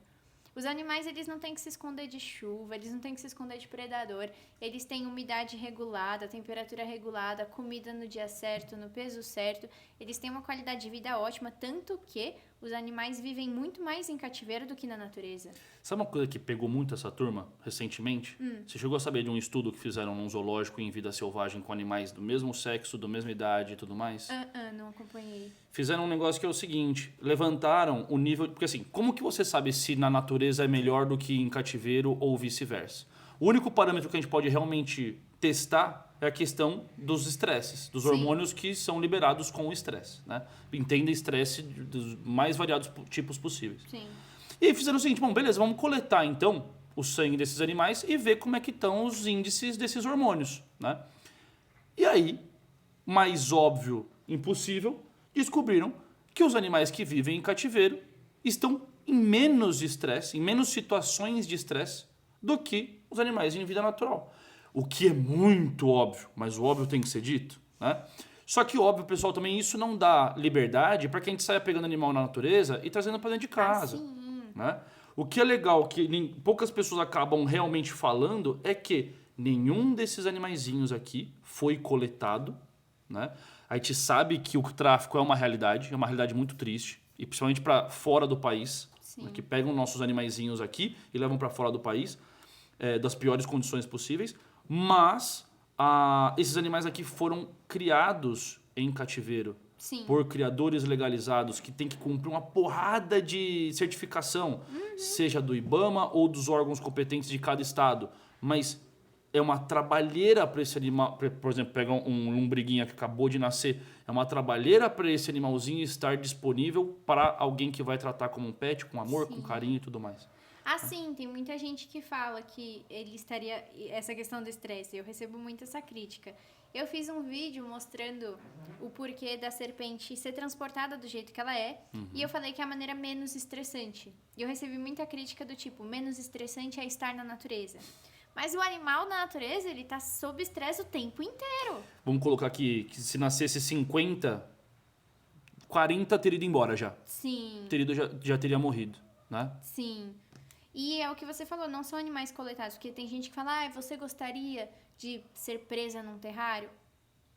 Os animais, eles não têm que se esconder de chuva, eles não têm que se esconder de predador, eles têm umidade regulada, temperatura regulada, comida no dia certo, no peso certo, eles têm uma qualidade de vida ótima, tanto que os animais vivem muito mais em cativeiro do que na natureza. Sabe uma coisa que pegou muito essa turma recentemente? Você chegou a saber de um estudo que fizeram num zoológico em vida selvagem com animais do mesmo sexo, da mesma idade e tudo mais? Não acompanhei. Fizeram um negócio que é o seguinte, levantaram o nível... Porque assim, como que você sabe se na natureza é melhor do que em cativeiro ou vice-versa? O único parâmetro que a gente pode realmente testar é a questão dos estresses, dos hormônios que são liberados com o estresse, né? Entenda estresse dos mais variados tipos possíveis. Sim. E aí fizeram o seguinte, bom, beleza, vamos coletar então o sangue desses animais e ver como é que estão os índices desses hormônios, né? E aí, mais óbvio, impossível, descobriram que os animais que vivem em cativeiro estão em menos estresse, em menos situações de estresse do que os animais em vida natural. O que é muito óbvio, mas o óbvio tem que ser dito, né? Só que, óbvio, pessoal, também isso não dá liberdade para que a gente saia pegando animal na natureza e trazendo para dentro de casa. Sim. Né? O que é legal, que poucas pessoas acabam realmente falando, é que nenhum desses animaizinhos aqui foi coletado. Né? A gente sabe que o tráfico é uma realidade muito triste, e principalmente para fora do país, né? Que pegam nossos animaizinhos aqui e levam para fora do país, das piores condições possíveis, mas esses animais aqui foram criados em cativeiro. Sim. Por criadores legalizados que tem que cumprir uma porrada de certificação, seja do IBAMA ou dos órgãos competentes de cada estado. Mas é uma trabalheira para esse animal, por exemplo, pega um lombriguinha que acabou de nascer, é uma trabalheira para esse animalzinho estar disponível para alguém que vai tratar como um pet, com amor, com carinho e tudo mais. Sim, tem muita gente que fala que ele estaria... Essa questão do estresse, eu recebo muito essa crítica. Eu fiz um vídeo mostrando o porquê da serpente ser transportada do jeito que ela é. E eu falei que é a maneira menos estressante. E eu recebi muita crítica do tipo, menos estressante é estar na natureza. Mas o animal na natureza, ele tá sob estresse o tempo inteiro. Vamos colocar aqui que se nascesse 50, 40 teria ido embora já. Sim. Já teria morrido, né? Sim. E é o que você falou, não são animais coletados. Porque tem gente que fala, você gostaria de ser presa num terrário?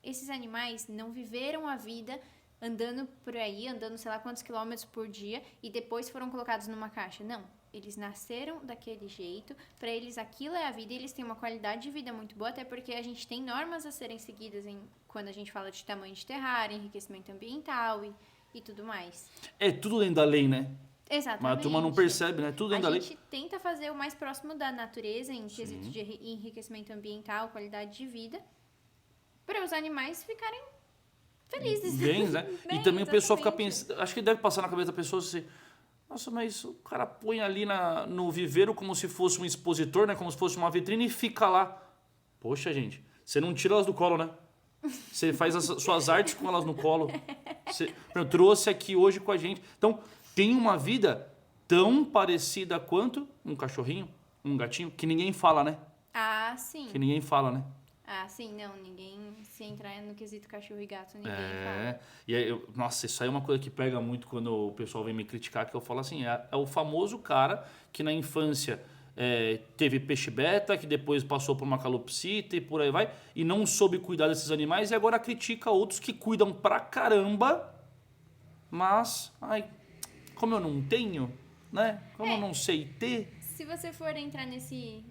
Esses animais não viveram a vida andando por aí, andando sei lá quantos quilômetros por dia, e depois foram colocados numa caixa. Não. Eles nasceram daquele jeito, para eles aquilo é a vida e eles têm uma qualidade de vida muito boa, até porque a gente tem normas a serem seguidas quando a gente fala de tamanho de terrário, enriquecimento ambiental e tudo mais. É tudo dentro da lei, né? Exatamente. Mas a turma não percebe, né? Tudo dentro da lei. A gente tenta fazer o mais próximo da natureza em quesito de enriquecimento ambiental, qualidade de vida, para os animais ficarem felizes. Bem, né? E também o pessoal fica pensando, acho que deve passar na cabeça da pessoa assim, nossa, mas o cara põe ali no viveiro como se fosse um expositor, né? Como se fosse uma vitrine e fica lá. Poxa, gente, você não tira elas do colo, né? Você faz as suas artes com elas no colo. Eu trouxe aqui hoje com a gente. Então, tem uma vida tão parecida quanto um cachorrinho, um gatinho, que ninguém fala, né? Sim. Que ninguém fala, né? Sim, não, ninguém, se entrar no quesito cachorro e gato, ninguém fala. E aí, nossa, isso aí é uma coisa que pega muito quando o pessoal vem me criticar, que eu falo assim, é o famoso cara que na infância teve peixe beta, que depois passou por uma calopsita e por aí vai, e não soube cuidar desses animais, e agora critica outros que cuidam pra caramba, mas, como eu não tenho, né? Como eu não sei ter... Se você for entrar nesse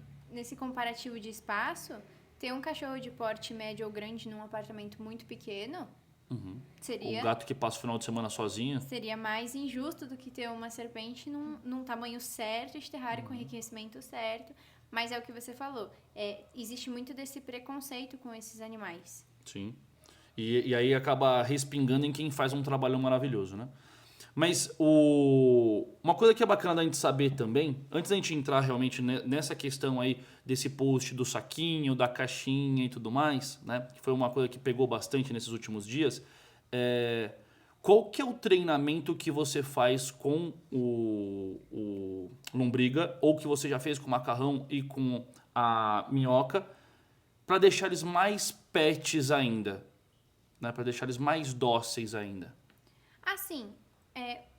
comparativo de espaço... Ter um cachorro de porte médio ou grande num apartamento muito pequeno seria... O gato que passa o final de semana sozinho. Seria mais injusto do que ter uma serpente num tamanho certo, de terrário com enriquecimento certo. Mas é o que você falou. Existe muito desse preconceito com esses animais. Sim. E aí acaba respingando em quem faz um trabalho maravilhoso, né? Mas uma coisa que é bacana da gente saber também, antes da gente entrar realmente nessa questão aí desse post do saquinho, da caixinha e tudo mais, né? Que foi uma coisa que pegou bastante nesses últimos dias. Qual que é o treinamento que você faz com o lombriga, ou que você já fez com o macarrão e com a minhoca, para deixar eles mais pets ainda, né? Para deixar eles mais dóceis ainda? Assim,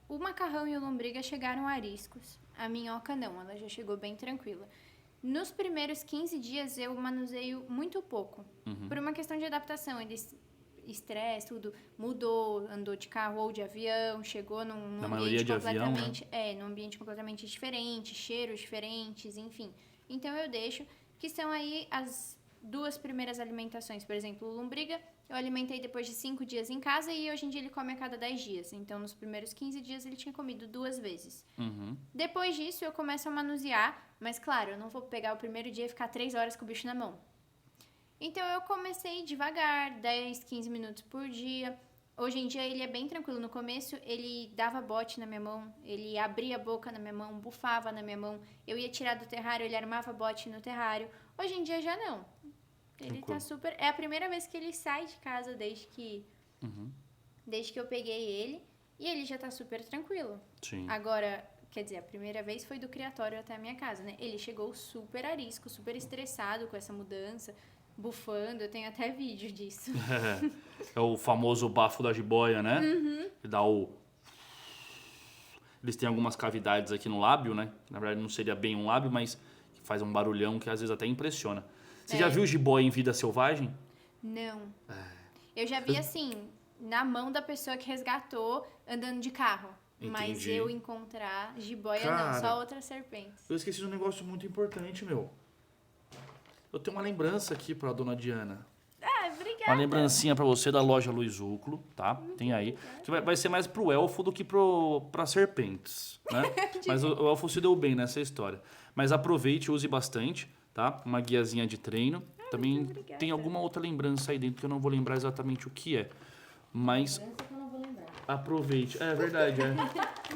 o macarrão e o lombriga chegaram ariscos. A minhoca não, ela já chegou bem tranquila. Nos primeiros 15 dias eu manuseio muito pouco, por uma questão de adaptação. Eles, estresse, tudo, mudou, andou de carro ou de avião, chegou num ambiente completamente... Avião, né? Num ambiente completamente diferente, cheiros diferentes, enfim. Então eu deixo, que são aí as 2 primeiras alimentações. Por exemplo, o lombriga eu alimentei depois de 5 dias em casa e hoje em dia ele come a cada 10 dias. Então, nos primeiros 15 dias ele tinha comido 2 vezes. Depois disso, eu começo a manusear, mas claro, eu não vou pegar o primeiro dia e ficar 3 horas com o bicho na mão. Então, eu comecei devagar, 10, 15 minutos por dia. Hoje em dia, ele é bem tranquilo. No começo, ele dava bote na minha mão, ele abria a boca na minha mão, bufava na minha mão. Eu ia tirar do terrário, ele armava bote no terrário. Hoje em dia, já não. Ele tá super... É a primeira vez que ele sai de casa desde que eu peguei ele. E ele já tá super tranquilo. Sim. Agora, quer dizer, a primeira vez foi do criatório até a minha casa, né? Ele chegou super arisco, super estressado com essa mudança. bufando, eu tenho até vídeo disso. É o famoso bafo da jiboia, né? Que dá o... Eles têm algumas cavidades aqui no lábio, né? Na verdade não seria bem um lábio, mas faz um barulhão que às vezes até impressiona. Você já viu jiboia em vida selvagem? Não. Eu já vi assim, na mão da pessoa que resgatou, andando de carro. Mas Entendi. eu encontrar jiboia Cara, não, só outras serpentes. Eu esqueci de um negócio muito importante, meu. Eu tenho uma lembrança aqui pra dona Diana. Ah, obrigada. Uma lembrancinha pra você da loja Luiz Uclo, tá? Tem aí. Que vai ser mais pro elfo do que pra serpentes, né? Mas o elfo se deu bem nessa história. Mas aproveite, use bastante, tá? Uma guiazinha de treino. Também muito obrigada. tem alguma outra lembrança aí dentro que eu não vou lembrar exatamente o que é. Mas Lembrança que eu não vou lembrar. aproveite. É verdade, é.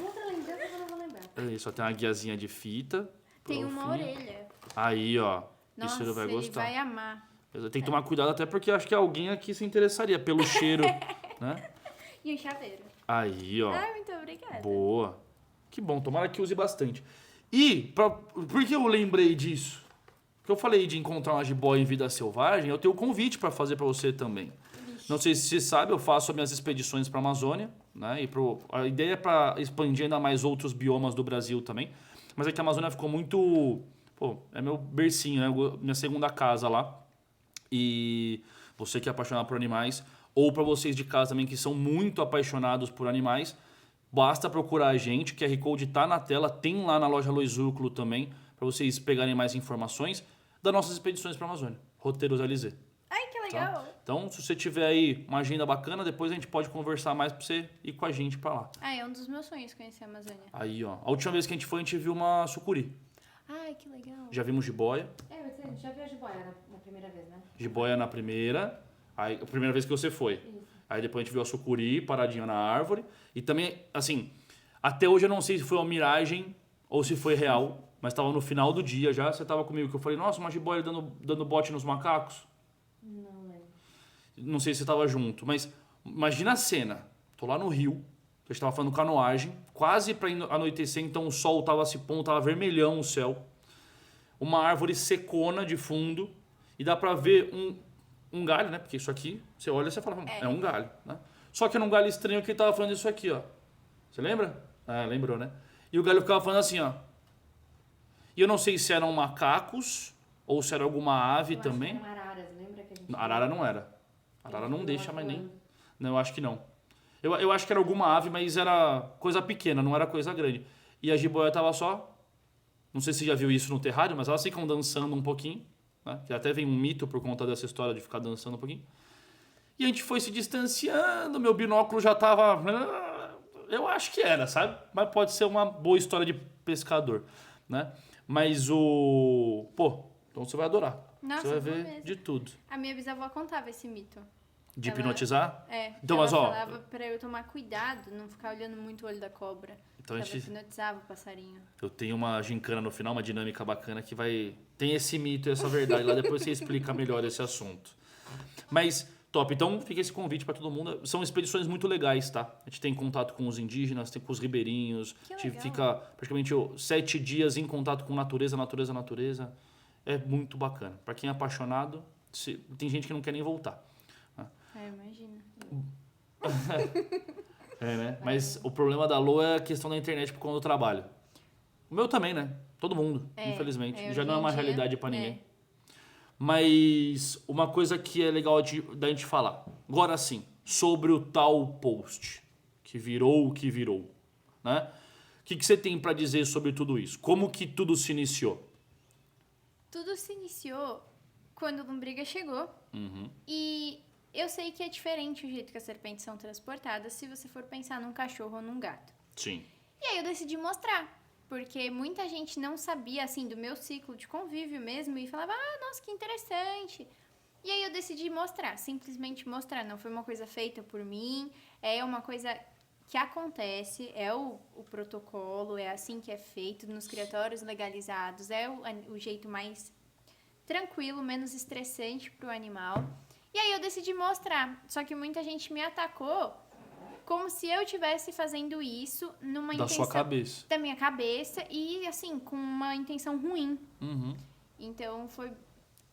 Outra lembrança que eu não vou lembrar. É isso, ó, tem uma guiazinha de fita. Tem uma fofinha. orelha. Aí, ó. Nossa, isso ele vai gostar. vai amar. Tem que tomar cuidado até porque acho que alguém aqui se interessaria pelo cheiro, né? E um chaveiro. Aí, ó. Ai, muito obrigada. Boa. Que bom, tomara que use bastante. E, por que eu lembrei disso? Porque eu falei de encontrar uma jiboia em vida selvagem, eu tenho um convite para fazer para você também. Não sei se você sabe, eu faço as minhas expedições para a Amazônia, né? E a ideia é para expandir ainda mais outros biomas do Brasil também. Mas é que a Amazônia ficou muito... Pô, é meu bercinho, né? Minha segunda casa lá. E você que é apaixonado por animais, ou para vocês de casa também que são muito apaixonados por animais, basta procurar a gente, o QR Code tá na tela, tem lá na loja Luiz Uclo também, para vocês pegarem mais informações das nossas expedições para a Amazônia, Roteiros LZ. Ai, que legal. Tá? Então, se você tiver aí uma agenda bacana, depois a gente pode conversar mais para você ir com a gente para lá. Ah, é um dos meus sonhos conhecer a Amazônia. Aí, ó, a última vez que a gente foi, a gente viu uma sucuri. Ai, que legal. Já vimos jiboia, Você já viu a jiboia na primeira vez, né? jiboia na primeira, aí, a primeira vez que você foi. Isso. Aí depois a gente viu a sucuri paradinha na árvore. E também, assim, até hoje eu não sei se foi uma miragem ou se foi real, mas estava no final do dia já. Você estava comigo que eu falei, nossa, uma jiboia dando bote nos macacos. Não lembro. Não sei se você estava junto, mas imagina a cena. Tô lá no rio, a gente tava fazendo canoagem, quase para anoitecer, então o sol tava se pondo, tava vermelhão o céu. Uma árvore secona de fundo e dá pra ver um galho, né? Porque isso aqui, você olha e você fala, é um galho, né? Só que era um galho estranho que ele tava falando isso aqui, ó. Você lembra? Ah, lembrou, né? E o galho ficava falando assim, ó. E eu não sei se eram macacos ou se era alguma ave Eu acho também. que eram araras, lembra que a gente... Arara não era. Arara não viu deixa ela mais nem. voando? Não, eu acho que não. Eu acho que era alguma ave, mas era coisa pequena, não era coisa grande. E a jiboia tava só... Não sei se você já viu isso no terrário, mas elas ficam dançando um pouquinho. Né? Que até vem um mito por conta dessa história de ficar dançando um pouquinho. E a gente foi se distanciando, meu binóculo já tava... Eu acho que era, sabe? Mas pode ser uma boa história de pescador, né? Mas o... Pô, então você vai adorar. Nossa, você vai eu vou ver mesmo. de tudo. A minha bisavó contava esse mito. De Ela- hipnotizar? É. Então, ela mas, ó, falava pra eu tomar cuidado, não ficar olhando muito o olho da cobra. Então a Ela gente... hipnotizava o passarinho. Eu tenho uma gincana no final, uma dinâmica bacana que vai... Tem esse mito e essa verdade. Lá depois você explica melhor esse assunto. Mas, top. Então, fica esse convite para todo mundo. São expedições muito legais, tá? A gente tem contato com os indígenas, tem com os ribeirinhos. Que A gente legal. fica praticamente 7 dias em contato com natureza. É muito bacana. Para quem é apaixonado, tem gente que não quer nem voltar. É, imagina. É, né? Mas o problema da Lua é a questão da internet por conta do trabalho. O meu também, né? Todo mundo, infelizmente. Já não é uma realidade para ninguém. Mas uma coisa que é legal da gente falar. Agora sim, sobre o tal post que virou o que virou, né? O que você tem para dizer sobre tudo isso? Como que tudo se iniciou? Tudo se iniciou quando o Lombriga chegou. Uhum. E eu sei que é diferente o jeito que as serpentes são transportadas se você for pensar num cachorro ou num gato. Sim. E aí eu decidi mostrar. Porque muita gente não sabia, assim, do meu ciclo de convívio mesmo. E falava, nossa, que interessante. E aí eu decidi mostrar, simplesmente mostrar. Não foi uma coisa feita por mim, é uma coisa que acontece, é o protocolo, é assim que é feito nos criatórios legalizados, é o jeito mais tranquilo, menos estressante para o animal. E aí eu decidi mostrar, só que muita gente me atacou como se eu estivesse fazendo isso numa Da intenção... sua cabeça. Da minha cabeça e, assim, com uma intenção ruim. Uhum. Então, foi...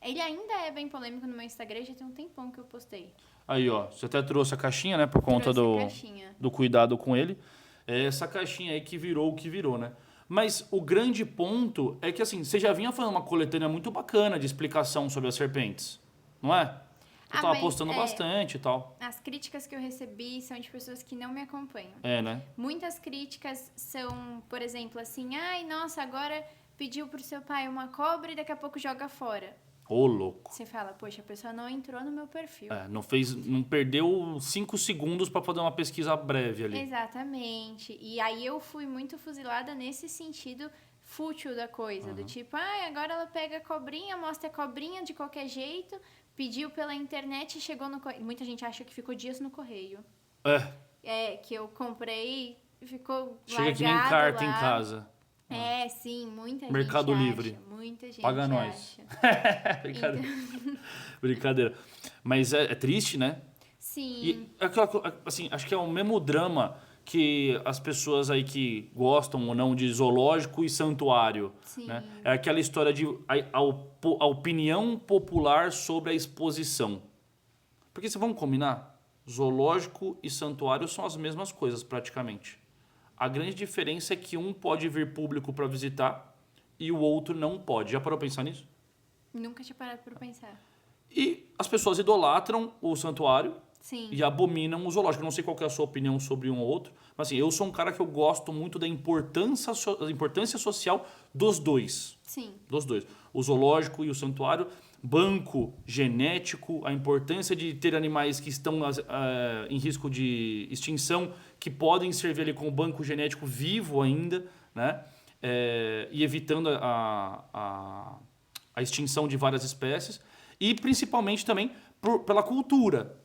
Ele ainda é bem polêmico no meu Instagram, já tem um tempão que eu postei. Aí, ó, você até trouxe a caixinha, né, por conta Trouxe a caixinha. do cuidado com ele. É essa caixinha aí que virou o que virou, né? Mas o grande ponto é que, assim, você já vinha falando uma coletânea muito bacana de explicação sobre as serpentes, não é? Você tava mas, postando bastante e tal. As críticas que eu recebi são de pessoas que não me acompanham. É, né? Muitas críticas são, por exemplo, assim, ai, nossa, agora pediu pro seu pai uma cobra e daqui a pouco joga fora. Ô, louco. Você fala, poxa, a pessoa não entrou no meu perfil. É, não perdeu 5 segundos pra fazer uma pesquisa breve ali. Exatamente. E aí eu fui muito fuzilada nesse sentido fútil da coisa. Do tipo, agora ela pega a cobrinha, mostra a cobrinha de qualquer jeito, pediu pela internet e chegou no correio. Muita gente acha que ficou dias no correio. É, que eu comprei e ficou Chega que nem carta lá. em casa. É, sim, muita Mercado gente Livre. acha. Muita gente Paga nós. acha. Brincadeira. Brincadeira. Mas é triste, né? Sim. E, assim, acho que é o mesmo drama que as pessoas aí que gostam ou não de zoológico e santuário. Sim. Né? É aquela história de a opinião popular sobre a exposição. Porque se vamos combinar, zoológico e santuário são as mesmas coisas praticamente. A grande diferença é que um pode vir público para visitar e o outro não pode. Já parou pra pensar nisso? Nunca tinha parado pra pensar. E as pessoas idolatram o santuário Sim. e abominam o zoológico. Eu não sei qual que é a sua opinião sobre um ou outro, mas assim, eu sou um cara que eu gosto muito da importância social dos dois. Sim. Dos dois. O zoológico e o santuário, banco genético, a importância de ter animais que estão em risco de extinção, que podem servir ali como banco genético vivo ainda, né? E evitando a extinção de várias espécies. E principalmente também pela cultura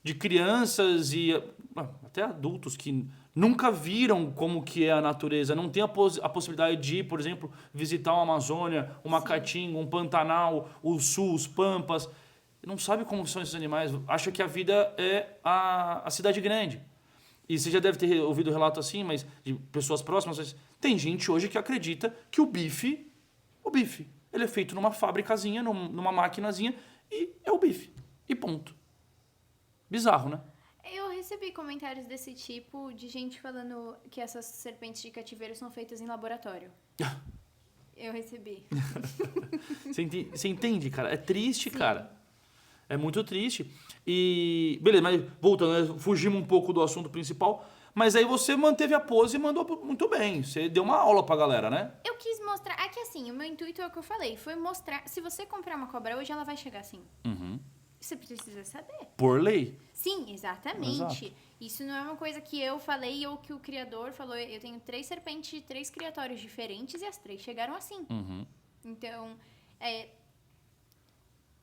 de crianças e até adultos que nunca viram como que é a natureza, não tem a possibilidade de ir, por exemplo, visitar uma Amazônia, uma Caatinga, um Pantanal, o Sul, os Pampas. Não sabe como são esses animais, acha que a vida é a cidade grande. E você já deve ter ouvido relato assim, mas de pessoas próximas, mas tem gente hoje que acredita que o bife, ele é feito numa fábricazinha, numa maquinazinha, e é o bife. E ponto. Bizarro, né? Eu recebi comentários desse tipo de gente falando que essas serpentes de cativeiro são feitas em laboratório. Eu recebi. Você entende, cara? É triste, cara. É muito triste. E, beleza, mas voltando, né? Fugimos um pouco do assunto principal. Mas aí você manteve a pose e mandou muito bem. Você deu uma aula pra galera, né? Eu quis mostrar... É que assim, o meu intuito é o que eu falei. Foi mostrar... Se você comprar uma cobra hoje, ela vai chegar assim. Uhum. Você precisa saber. Por lei. Sim, exatamente. Exato. Isso não é uma coisa que eu falei ou que o criador falou. Eu tenho 3 serpentes de 3 criatórios diferentes e as 3 chegaram assim. Uhum. Então,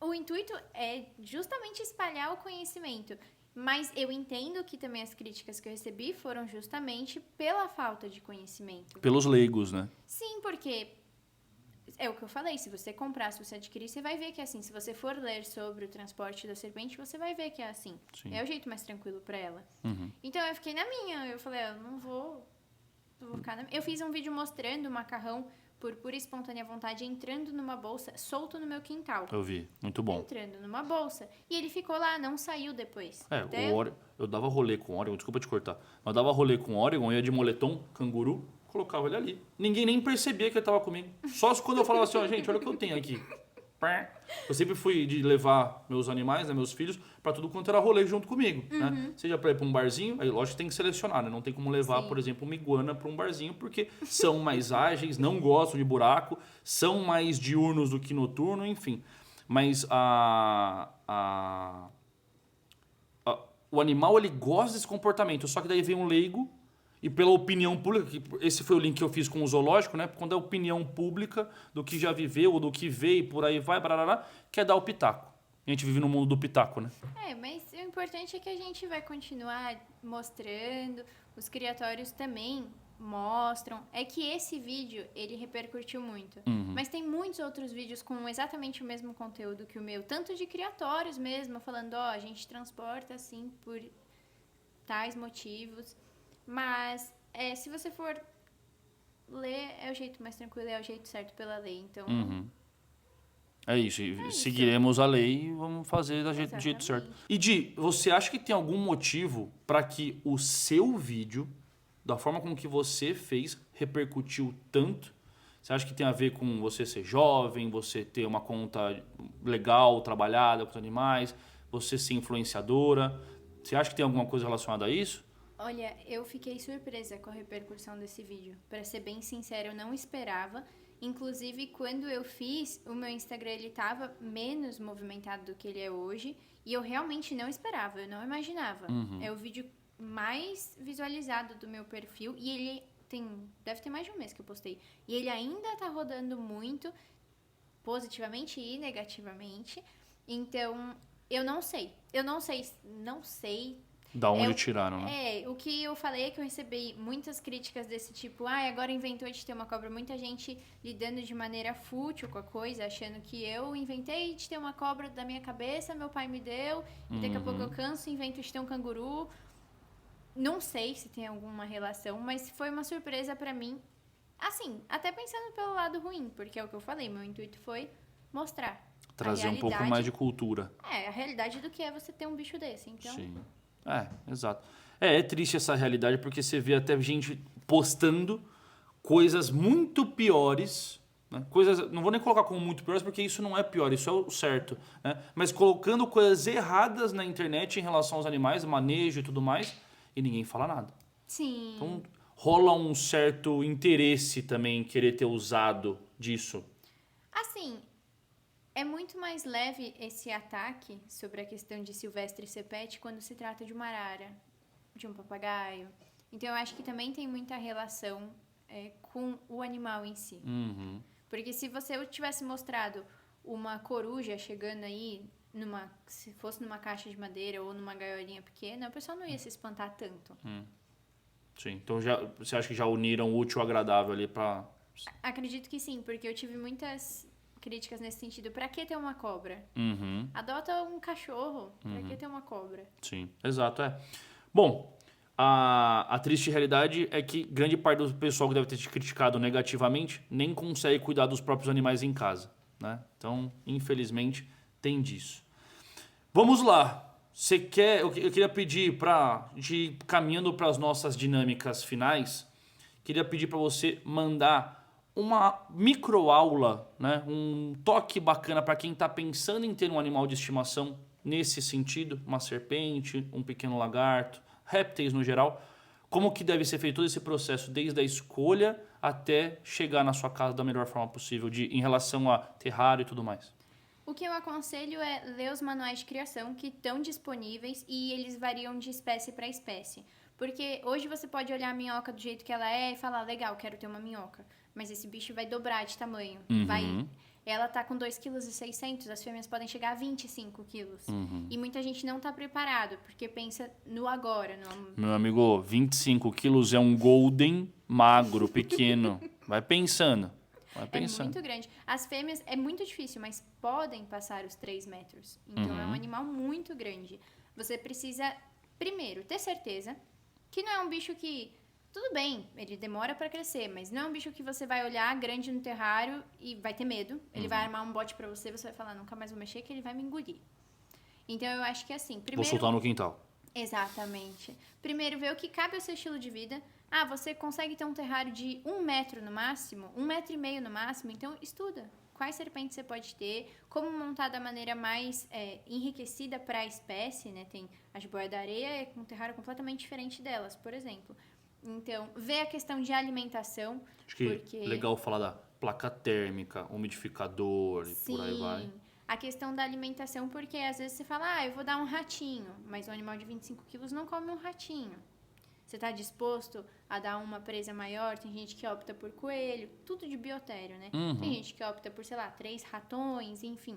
o intuito é justamente espalhar o conhecimento. Mas eu entendo que também as críticas que eu recebi foram justamente pela falta de conhecimento. Pelos leigos, né? Sim, porque é o que eu falei, se você comprar, se você adquirir, você vai ver que é assim. Se você for ler sobre o transporte da serpente, você vai ver que é assim. Sim. É o jeito mais tranquilo pra ela. Uhum. Então eu fiquei na minha, eu falei, eu não vou ficar na minha. Eu fiz um vídeo mostrando o macarrão por pura e espontânea vontade entrando numa bolsa, solto no meu quintal. Eu vi, muito bom. Entrando numa bolsa. E ele ficou lá, não saiu depois. Eu dava rolê com o Oregon, desculpa te cortar. Mas eu dava rolê com o Oregon, ia de moletom, canguru, colocava ele ali. Ninguém nem percebia que ele tava comigo. Só quando eu falava assim, ó, gente, olha o que eu tenho aqui. Eu sempre fui de levar meus animais, né, meus filhos, pra tudo quanto era rolê junto comigo, né? Seja pra ir pra um barzinho, aí lógico que tem que selecionar, né? Não tem como levar, por exemplo, uma iguana pra um barzinho, porque são mais ágeis, não gostam de buraco, são mais diurnos do que noturno, enfim. Mas o animal, ele gosta desse comportamento, só que daí vem um leigo, e pela opinião pública, que esse foi o link que eu fiz com o zoológico, né? Quando é opinião pública do que já viveu, ou do que vê e por aí vai, barará, quer dar o pitaco. A gente vive no mundo do pitaco, né? Mas o importante é que a gente vai continuar mostrando, os criatórios também mostram. É que esse vídeo, ele repercutiu muito. Mas tem muitos outros vídeos com exatamente o mesmo conteúdo que o meu, tanto de criatórios mesmo, falando, a gente transporta assim por tais motivos. Mas se você for ler, é o jeito mais tranquilo, é o jeito certo pela lei. Então, É isso, e seguiremos a lei e vamos fazer do jeito certo. Exatamente. E Di, você acha que tem algum motivo para que o seu vídeo, da forma como que você fez, repercutiu tanto? Você acha que tem a ver com você ser jovem, você ter uma conta legal, trabalhada com os animais, você ser influenciadora? Você acha que tem alguma coisa relacionada a isso? Olha, eu fiquei surpresa com a repercussão desse vídeo. Pra ser bem sincera, eu não esperava. Inclusive, quando eu fiz, o meu Instagram ele tava menos movimentado do que ele é hoje. E eu realmente não esperava, eu não imaginava. É o vídeo mais visualizado do meu perfil. E ele deve ter mais de um mês que eu postei. E ele ainda tá rodando muito, positivamente e negativamente. Então, eu não sei. Não sei. Da onde tiraram, né? O que eu falei é que eu recebi muitas críticas desse tipo, agora inventou de ter uma cobra. Muita gente lidando de maneira fútil com a coisa, achando que eu inventei de ter uma cobra da minha cabeça, meu pai me deu, e daqui a pouco eu canso e invento de ter um canguru. Não sei se tem alguma relação, mas foi uma surpresa pra mim. Assim, até pensando pelo lado ruim, porque é o que eu falei, meu intuito foi mostrar. Trazer um pouco mais de cultura. A realidade do que é você ter um bicho desse, então... Sim. Exato. É triste essa realidade porque você vê até gente postando coisas muito piores, né? Coisas, não vou nem colocar como muito piores porque isso não é pior, isso é o certo, né? Mas colocando coisas erradas na internet em relação aos animais, manejo e tudo mais, e ninguém fala nada. Sim. Então rola um certo interesse também em querer ter usado disso. Assim, é muito mais leve esse ataque sobre a questão de silvestre ser pet quando se trata de uma arara, de um papagaio. Então eu acho que também tem muita relação com o animal em si. Porque se você tivesse mostrado uma coruja chegando aí, se fosse numa caixa de madeira ou numa gaiolinha pequena, o pessoal não ia se espantar tanto. Sim, então você acha que já uniram o útil ao agradável ali pra... Acredito que sim, porque eu tive muitas críticas nesse sentido. Pra que ter uma cobra? Adota um cachorro. Pra que ter uma cobra? Sim, exato, Bom, a triste realidade é que grande parte do pessoal que deve ter te criticado negativamente nem consegue cuidar dos próprios animais em casa, né? Então, infelizmente, tem disso. Vamos lá. Eu queria pedir para ir caminhando para as nossas dinâmicas finais. Queria pedir para você mandar uma microaula, né? Um toque bacana para quem está pensando em ter um animal de estimação nesse sentido, uma serpente, um pequeno lagarto, répteis no geral. Como que deve ser feito todo esse processo desde a escolha até chegar na sua casa da melhor forma possível, em relação a terrário e tudo mais? O que eu aconselho é ler os manuais de criação que estão disponíveis e eles variam de espécie para espécie. Porque hoje você pode olhar a minhoca do jeito que ela é e falar, legal, quero ter uma minhoca. Mas esse bicho vai dobrar de tamanho. Ela tá com 2,6 kg, as fêmeas podem chegar a 25 quilos. E muita gente não tá preparado, porque pensa no agora. Meu amigo, 25 quilos é um golden magro, pequeno. Vai pensando. É muito grande. As fêmeas é muito difícil, mas podem passar os 3 metros. Então é um animal muito grande. Você precisa, primeiro, ter certeza que não é um bicho que... Tudo bem, ele demora pra crescer, mas não é um bicho que você vai olhar grande no terrário e vai ter medo. Ele vai armar um bote pra você, você vai falar, nunca mais vou mexer, que ele vai me engolir. Então eu acho que assim, primeiro... Vou soltar no quintal. Exatamente. Primeiro, ver o que cabe ao seu estilo de vida. Você consegue ter um terrário de 1 metro no máximo, 1,5 metro no máximo, então estuda. Quais serpentes você pode ter, como montar da maneira mais enriquecida para a espécie, né? Tem a jiboia da areia, é um terrário completamente diferente delas, por exemplo. Então, ver a questão de alimentação. Acho que é legal falar da placa térmica, umidificador e por aí vai. Sim, a questão da alimentação, porque às vezes você fala, eu vou dar um ratinho, mas um animal de 25 quilos não come um ratinho. Você está disposto a dar uma presa maior? Tem gente que opta por coelho, tudo de biotério, né? Tem gente que opta por, 3 ratões, enfim.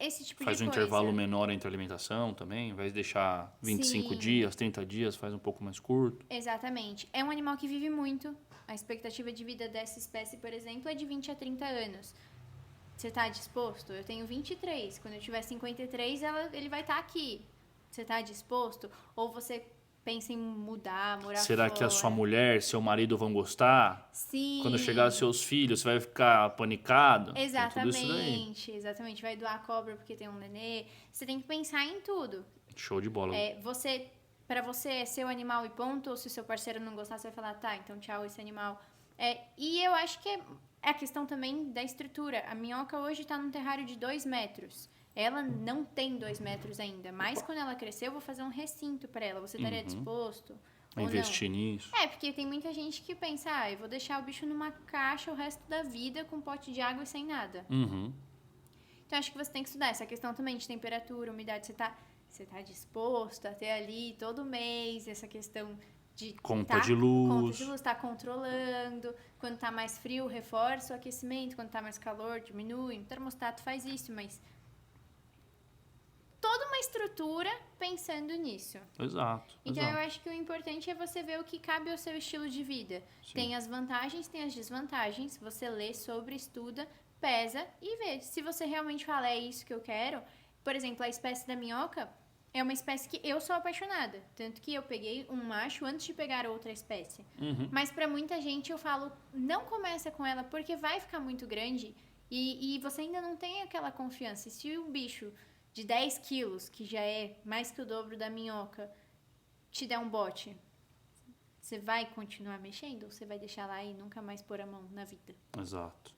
Esse tipo de coisa. Faz um intervalo menor entre a alimentação também, ao invés de deixar 25 dias, 30 dias, faz um pouco mais curto. Exatamente. É um animal que vive muito. A expectativa de vida dessa espécie, por exemplo, é de 20 a 30 anos. Você está disposto? Eu tenho 23. Quando eu tiver 53, ele vai estar aqui. Você está disposto? Ou você pensa em mudar, morar Será fora. que a sua mulher, seu marido vão gostar? Sim. Quando chegar seus filhos, você vai ficar panicado? Tem tudo isso daí. Exatamente. Vai doar cobra porque tem um nenê. Você tem que pensar em tudo. Show de bola. Pra você é seu animal e ponto, ou se o seu parceiro não gostar, você vai falar, tá, então tchau esse animal. E eu acho que é a questão também da estrutura. A minhoca hoje tá num terrário de 2 metros. Ela não tem 2 metros ainda, mas quando ela crescer, eu vou fazer um recinto pra ela. Você estaria disposto? Ou Investir não? nisso. Porque tem muita gente que pensa, eu vou deixar o bicho numa caixa o resto da vida com um pote de água e sem nada. Uhum. Então, acho que você tem que estudar essa questão também de temperatura, umidade. Você tá disposto a ter ali todo mês essa questão de Conta de luz. Conta de luz, tá controlando. Quando tá mais frio, reforça o aquecimento. Quando tá mais calor, diminui. O termostato faz isso, mas toda uma estrutura pensando nisso. Exato. Então, exato. eu acho que o importante é você ver o que cabe ao seu estilo de vida. Sim. Tem as vantagens, tem as desvantagens. Você lê sobre, estuda, pesa e vê. Se você realmente fala, é isso que eu quero. Por exemplo, a espécie da minhoca é uma espécie que eu sou apaixonada. Tanto que eu peguei um macho antes de pegar outra espécie. Uhum. Mas pra muita gente eu falo, não começa com ela porque vai ficar muito grande e você ainda não tem aquela confiança. E se o bicho de 10 quilos, que já é mais que o dobro da minhoca, te der um bote, você vai continuar mexendo ou você vai deixar lá e nunca mais pôr a mão na vida? Exato.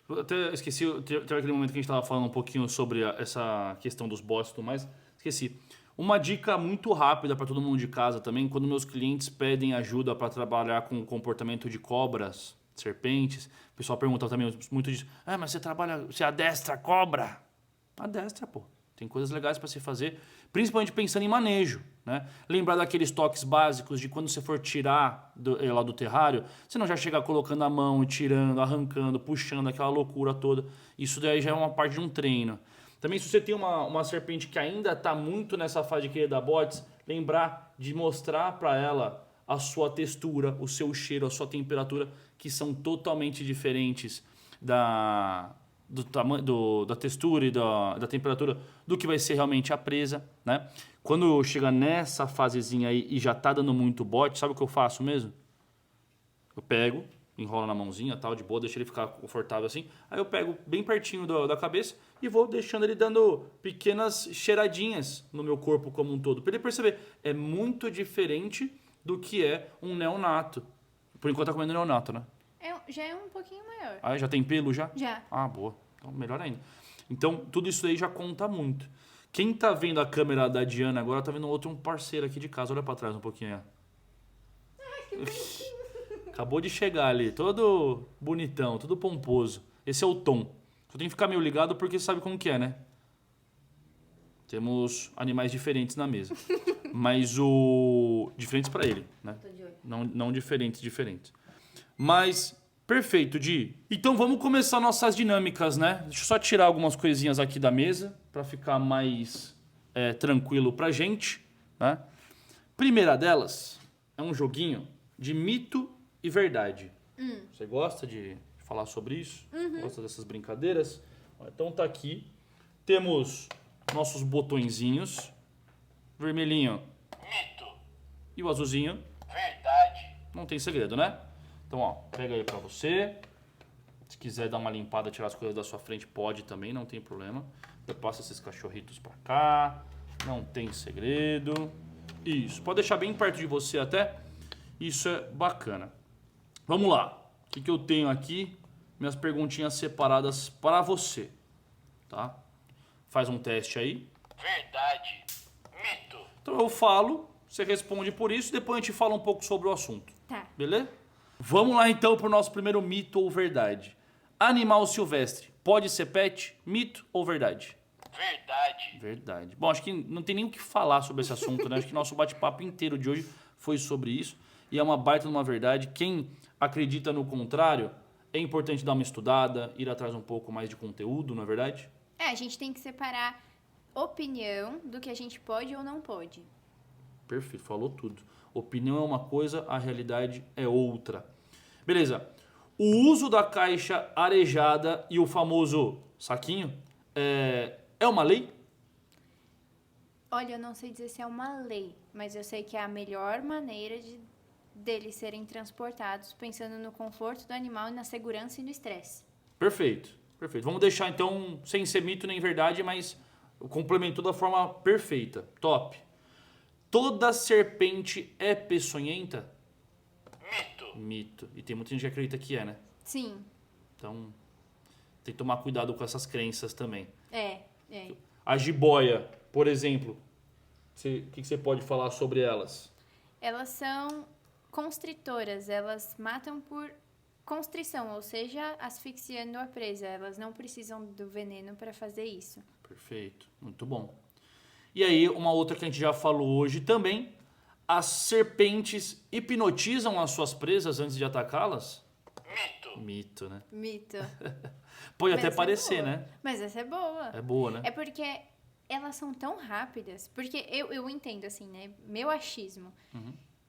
Eu até esqueci, teve aquele momento que a gente estava falando um pouquinho sobre essa questão dos bots e tudo mais. Esqueci. Uma dica muito rápida para todo mundo de casa também, quando meus clientes pedem ajuda para trabalhar com o comportamento de cobras, serpentes, o pessoal pergunta também muito disso. Mas você adestra a cobra? Adestra, pô. Tem coisas legais para se fazer, principalmente pensando em manejo, né? Lembrar daqueles toques básicos de quando você for tirar lá do terrário, você não já chegar colocando a mão e tirando, arrancando, puxando, aquela loucura toda. Isso daí já é uma parte de um treino. Também, se você tem uma serpente que ainda está muito nessa fase de querer dar botes, lembrar de mostrar para ela a sua textura, o seu cheiro, a sua temperatura, que são totalmente diferentes da textura e da temperatura do que vai ser realmente a presa, né? Quando chega nessa fasezinha aí e já tá dando muito bote, sabe o que eu faço mesmo? Eu pego, enrolo na mãozinha, tal, de boa, deixo ele ficar confortável assim. Aí eu pego bem pertinho da cabeça e vou deixando ele dando pequenas cheiradinhas no meu corpo como um todo. Pra ele perceber, é muito diferente do que é um neonato. Por enquanto tá comendo neonato, né? Já é um pouquinho maior. Ah, já tem pelo já? Já. Ah, boa. Então, melhor ainda. Então, tudo isso aí já conta muito. Quem tá vendo a câmera da Diana agora tá vendo um parceiro aqui de casa. Olha pra trás um pouquinho. Acabou de chegar ali, todo bonitão, todo pomposo. Esse é o Tom. Só tem que ficar meio ligado porque sabe como que é, né? Temos animais diferentes na mesa. Mas diferentes pra ele, né? Tô de olho. Não diferentes. Mas, perfeito, Di. Então vamos começar nossas dinâmicas, né? Deixa eu só tirar algumas coisinhas aqui da mesa para ficar mais tranquilo pra gente, né? Primeira delas é um joguinho de mito e verdade. Você gosta de falar sobre isso? Gosta dessas brincadeiras? Então tá aqui. Temos nossos botõezinhos. Vermelhinho. Mito. E o azulzinho. Verdade. Não tem segredo, né? Então, ó, pega aí pra você. Se quiser dar uma limpada, tirar as coisas da sua frente, pode também, não tem problema. Eu passo esses cachorritos pra cá. Não tem segredo. Isso, pode deixar bem perto de você até. Isso é bacana. Vamos lá. O que eu tenho aqui? Minhas perguntinhas separadas para você. Tá? Faz um teste aí. Verdade. Mito. Então eu falo, você responde por isso, depois a gente fala um pouco sobre o assunto. Tá. Beleza? Vamos lá então para o nosso primeiro mito ou verdade. Animal silvestre pode ser pet? Mito ou verdade? Verdade. Verdade. Bom, acho que não tem nem o que falar sobre esse assunto, né? Acho que nosso bate-papo inteiro de hoje foi sobre isso. E é uma baita de uma verdade. Quem acredita no contrário, é importante dar uma estudada, ir atrás um pouco mais de conteúdo, não é verdade? A gente tem que separar opinião do que a gente pode ou não pode. Perfeito, falou tudo. Opinião é uma coisa, a realidade é outra. Beleza. O uso da caixa arejada e o famoso saquinho é uma lei? Olha, eu não sei dizer se é uma lei, mas eu sei que é a melhor maneira deles serem transportados, pensando no conforto do animal e na segurança e no estresse. Perfeito, perfeito. Vamos deixar então, sem ser mito nem verdade, mas complementou da forma perfeita. Top. Toda serpente é peçonhenta? Mito. Mito. E tem muita gente que acredita que é, né? Sim, Então, tem que tomar cuidado com essas crenças também. é. A jiboia, por exemplo, o que você pode falar sobre elas? Elas são constritoras, elas matam por constrição, ou seja, asfixiando a presa. Elas não precisam do veneno para fazer isso. Perfeito, muito bom. E aí, uma outra que a gente já falou hoje também, as serpentes hipnotizam as suas presas antes de atacá-las? Mito. Mito, né? Mito. Pode Mas até essa é parecer, boa. né? Mas essa é boa. É boa, né? É porque elas são tão rápidas. Porque eu entendo, assim, né? Meu achismo.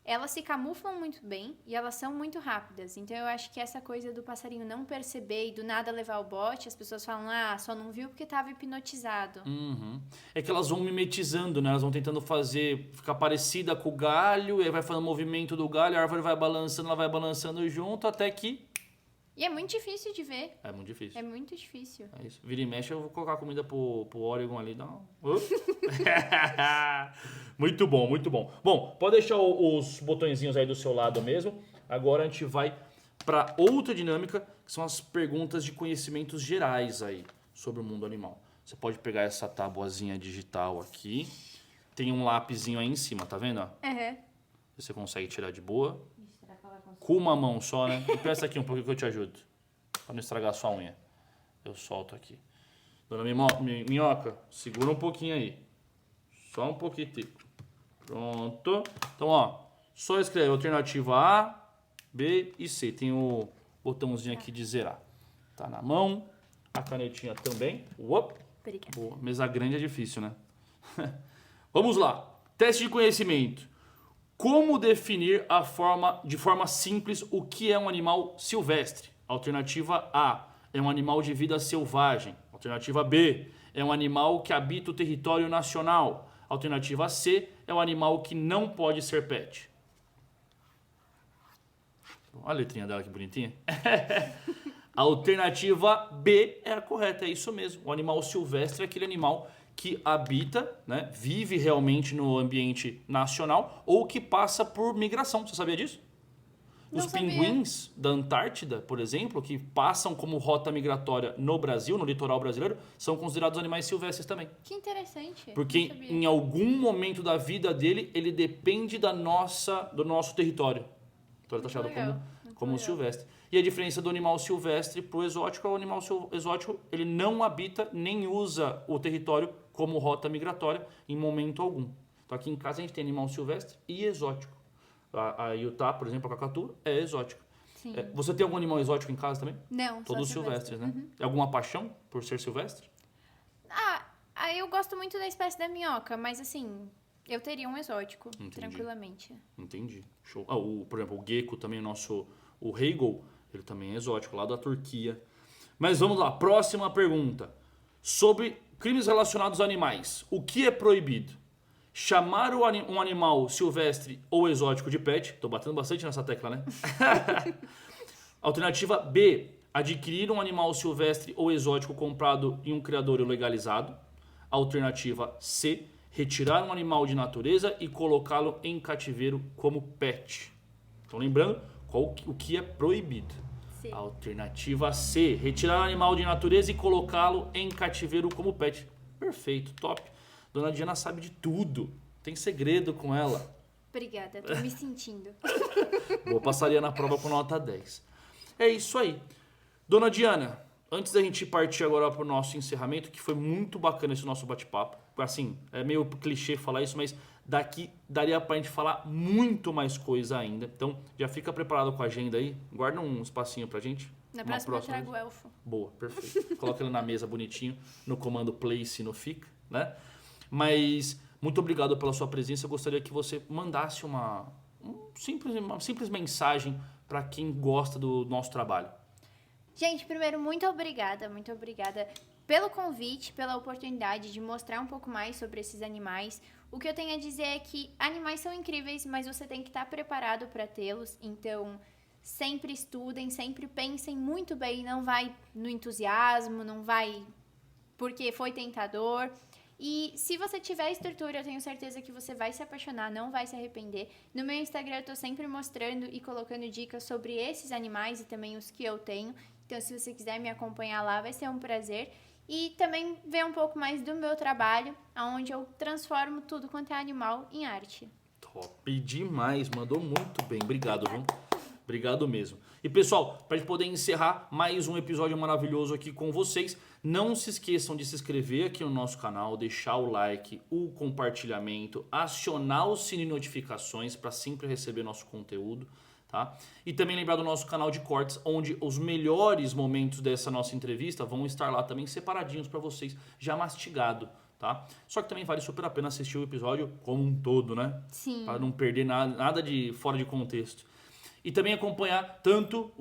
Elas se camuflam muito bem e elas são muito rápidas. Então eu acho que essa coisa do passarinho não perceber e do nada levar o bote, as pessoas falam, só não viu porque estava hipnotizado. Uhum. É que elas vão mimetizando, né? Elas vão tentando ficar parecida com o galho, e aí vai fazendo o movimento do galho, a árvore vai balançando, ela vai balançando junto, até que... E é muito difícil de ver. É muito difícil. É muito difícil. É isso. Vira e mexe, eu vou colocar comida pro Oregon ali. Muito bom, muito bom. Bom, pode deixar os botõezinhos aí do seu lado mesmo. Agora a gente vai para outra dinâmica, que são as perguntas de conhecimentos gerais aí sobre o mundo animal. Você pode pegar essa tabuazinha digital aqui. Tem um lapisinho aí em cima, tá vendo? Ó? Uhum. Você consegue tirar de boa. Ixi, será que ela vai conseguir? Com uma mão só, né? E presta aqui um pouquinho que eu te ajudo. Pra não estragar a sua unha. Eu solto aqui. Dona Minhoca, segura um pouquinho aí. Só um pouquinho. Pronto. Então, ó. Só escreve alternativa A, B e C. Tem o botãozinho aqui de zerar. Tá na mão. A canetinha também. Uop. Obrigada. Boa. Mesa grande é difícil, né? Vamos lá. Teste de conhecimento. Como definir de forma simples o que é um animal silvestre? Alternativa A, é um animal de vida selvagem. Alternativa B, é um animal que habita o território nacional. Alternativa C, é um animal que não pode ser pet. Olha a letrinha dela que bonitinha. A alternativa B é a correta, é isso mesmo. O animal silvestre é aquele animal que habita, né, vive realmente no ambiente nacional ou que passa por migração. Você sabia disso? Não Os sabia. pinguins da Antártida, por exemplo, que passam como rota migratória no Brasil, no litoral brasileiro, são considerados animais silvestres também. Que interessante. Porque Não sabia. em algum momento da vida dele, ele depende do nosso território. Então ele está achado legal, como legal. silvestre. E a diferença do animal silvestre para o exótico é o animal exótico, ele não habita nem usa o território como rota migratória em momento algum. Então aqui em casa a gente tem animal silvestre e exótico. A Utah, por exemplo, a cacatu, é exótico. Sim. Você tem algum animal exótico em casa também? Não, Todos só silvestres, né? Alguma paixão por ser silvestre? Eu gosto muito da espécie da minhoca, mas assim, eu teria um exótico, Entendi. tranquilamente. Entendi. Show. Por exemplo, o gecko também, o Hagel, ele também é exótico, lá da Turquia. Mas vamos lá, próxima pergunta. Sobre crimes relacionados a animais, o que é proibido? Chamar um animal silvestre ou exótico de pet. Tô batendo bastante nessa tecla, né? Alternativa B. Adquirir um animal silvestre ou exótico comprado em um criadouro legalizado. Alternativa C. Retirar um animal de natureza e colocá-lo em cativeiro como pet. Então lembrando o que é proibido. Sim. Alternativa C. Retirar um animal de natureza e colocá-lo em cativeiro como pet. Perfeito, top. Dona Diana sabe de tudo. Tem segredo com ela. Obrigada, tô me sentindo. Boa, passaria na prova com nota 10. É isso aí. Dona Diana, antes da gente partir agora para o nosso encerramento, que foi muito bacana esse nosso bate-papo. Assim, é meio clichê falar isso, mas daqui daria pra gente falar muito mais coisa ainda. Então, já fica preparado com a agenda aí. Guarda um espacinho pra gente. Na Uma próxima eu próxima trago o vez. elfo. Boa, perfeito. Coloca ele na mesa bonitinho, no comando place no fica, né? Mas muito obrigado pela sua presença. Eu gostaria que você mandasse uma simples mensagem para quem gosta do nosso trabalho. Gente, primeiro, muito obrigada pelo convite, pela oportunidade de mostrar um pouco mais sobre esses animais. O que eu tenho a dizer é que animais são incríveis, mas você tem que estar preparado para tê-los. Então, sempre estudem, sempre pensem muito bem. Não vai no entusiasmo, não vai porque foi tentador. E se você tiver estrutura, eu tenho certeza que você vai se apaixonar, não vai se arrepender. No meu Instagram eu tô sempre mostrando e colocando dicas sobre esses animais e também os que eu tenho. Então, se você quiser me acompanhar lá, vai ser um prazer. E também ver um pouco mais do meu trabalho, onde eu transformo tudo quanto é animal em arte. Top demais, mandou muito bem. Obrigado, viu? Obrigado mesmo. E pessoal, para a gente poder encerrar mais um episódio maravilhoso aqui com vocês, não se esqueçam de se inscrever aqui no nosso canal, deixar o like, o compartilhamento, acionar o sininho de notificações para sempre receber nosso conteúdo, tá? E também lembrar do nosso canal de cortes, onde os melhores momentos dessa nossa entrevista vão estar lá também separadinhos para vocês, já mastigado, tá? Só que também vale super a pena assistir o episódio como um todo, né? Sim. Para não perder nada de fora de contexto. E também acompanhar tanto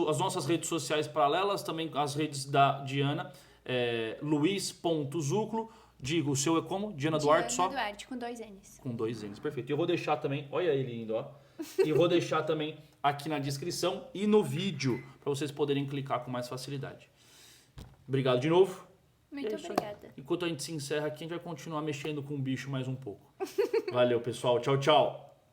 as nossas redes sociais paralelas, também as redes da Diana, Luiz.Zuclo, digo, o seu é como? Diana Duarte só? Diana Duarte, com 2 N's. Com 2 N's, perfeito. E eu vou deixar também, olha ele lindo, ó. E eu vou deixar também aqui na descrição e no vídeo, para vocês poderem clicar com mais facilidade. Obrigado de novo. Muito É isso aí. obrigada. Enquanto a gente se encerra aqui, a gente vai continuar mexendo com o bicho mais um pouco. Valeu, pessoal. Tchau, tchau.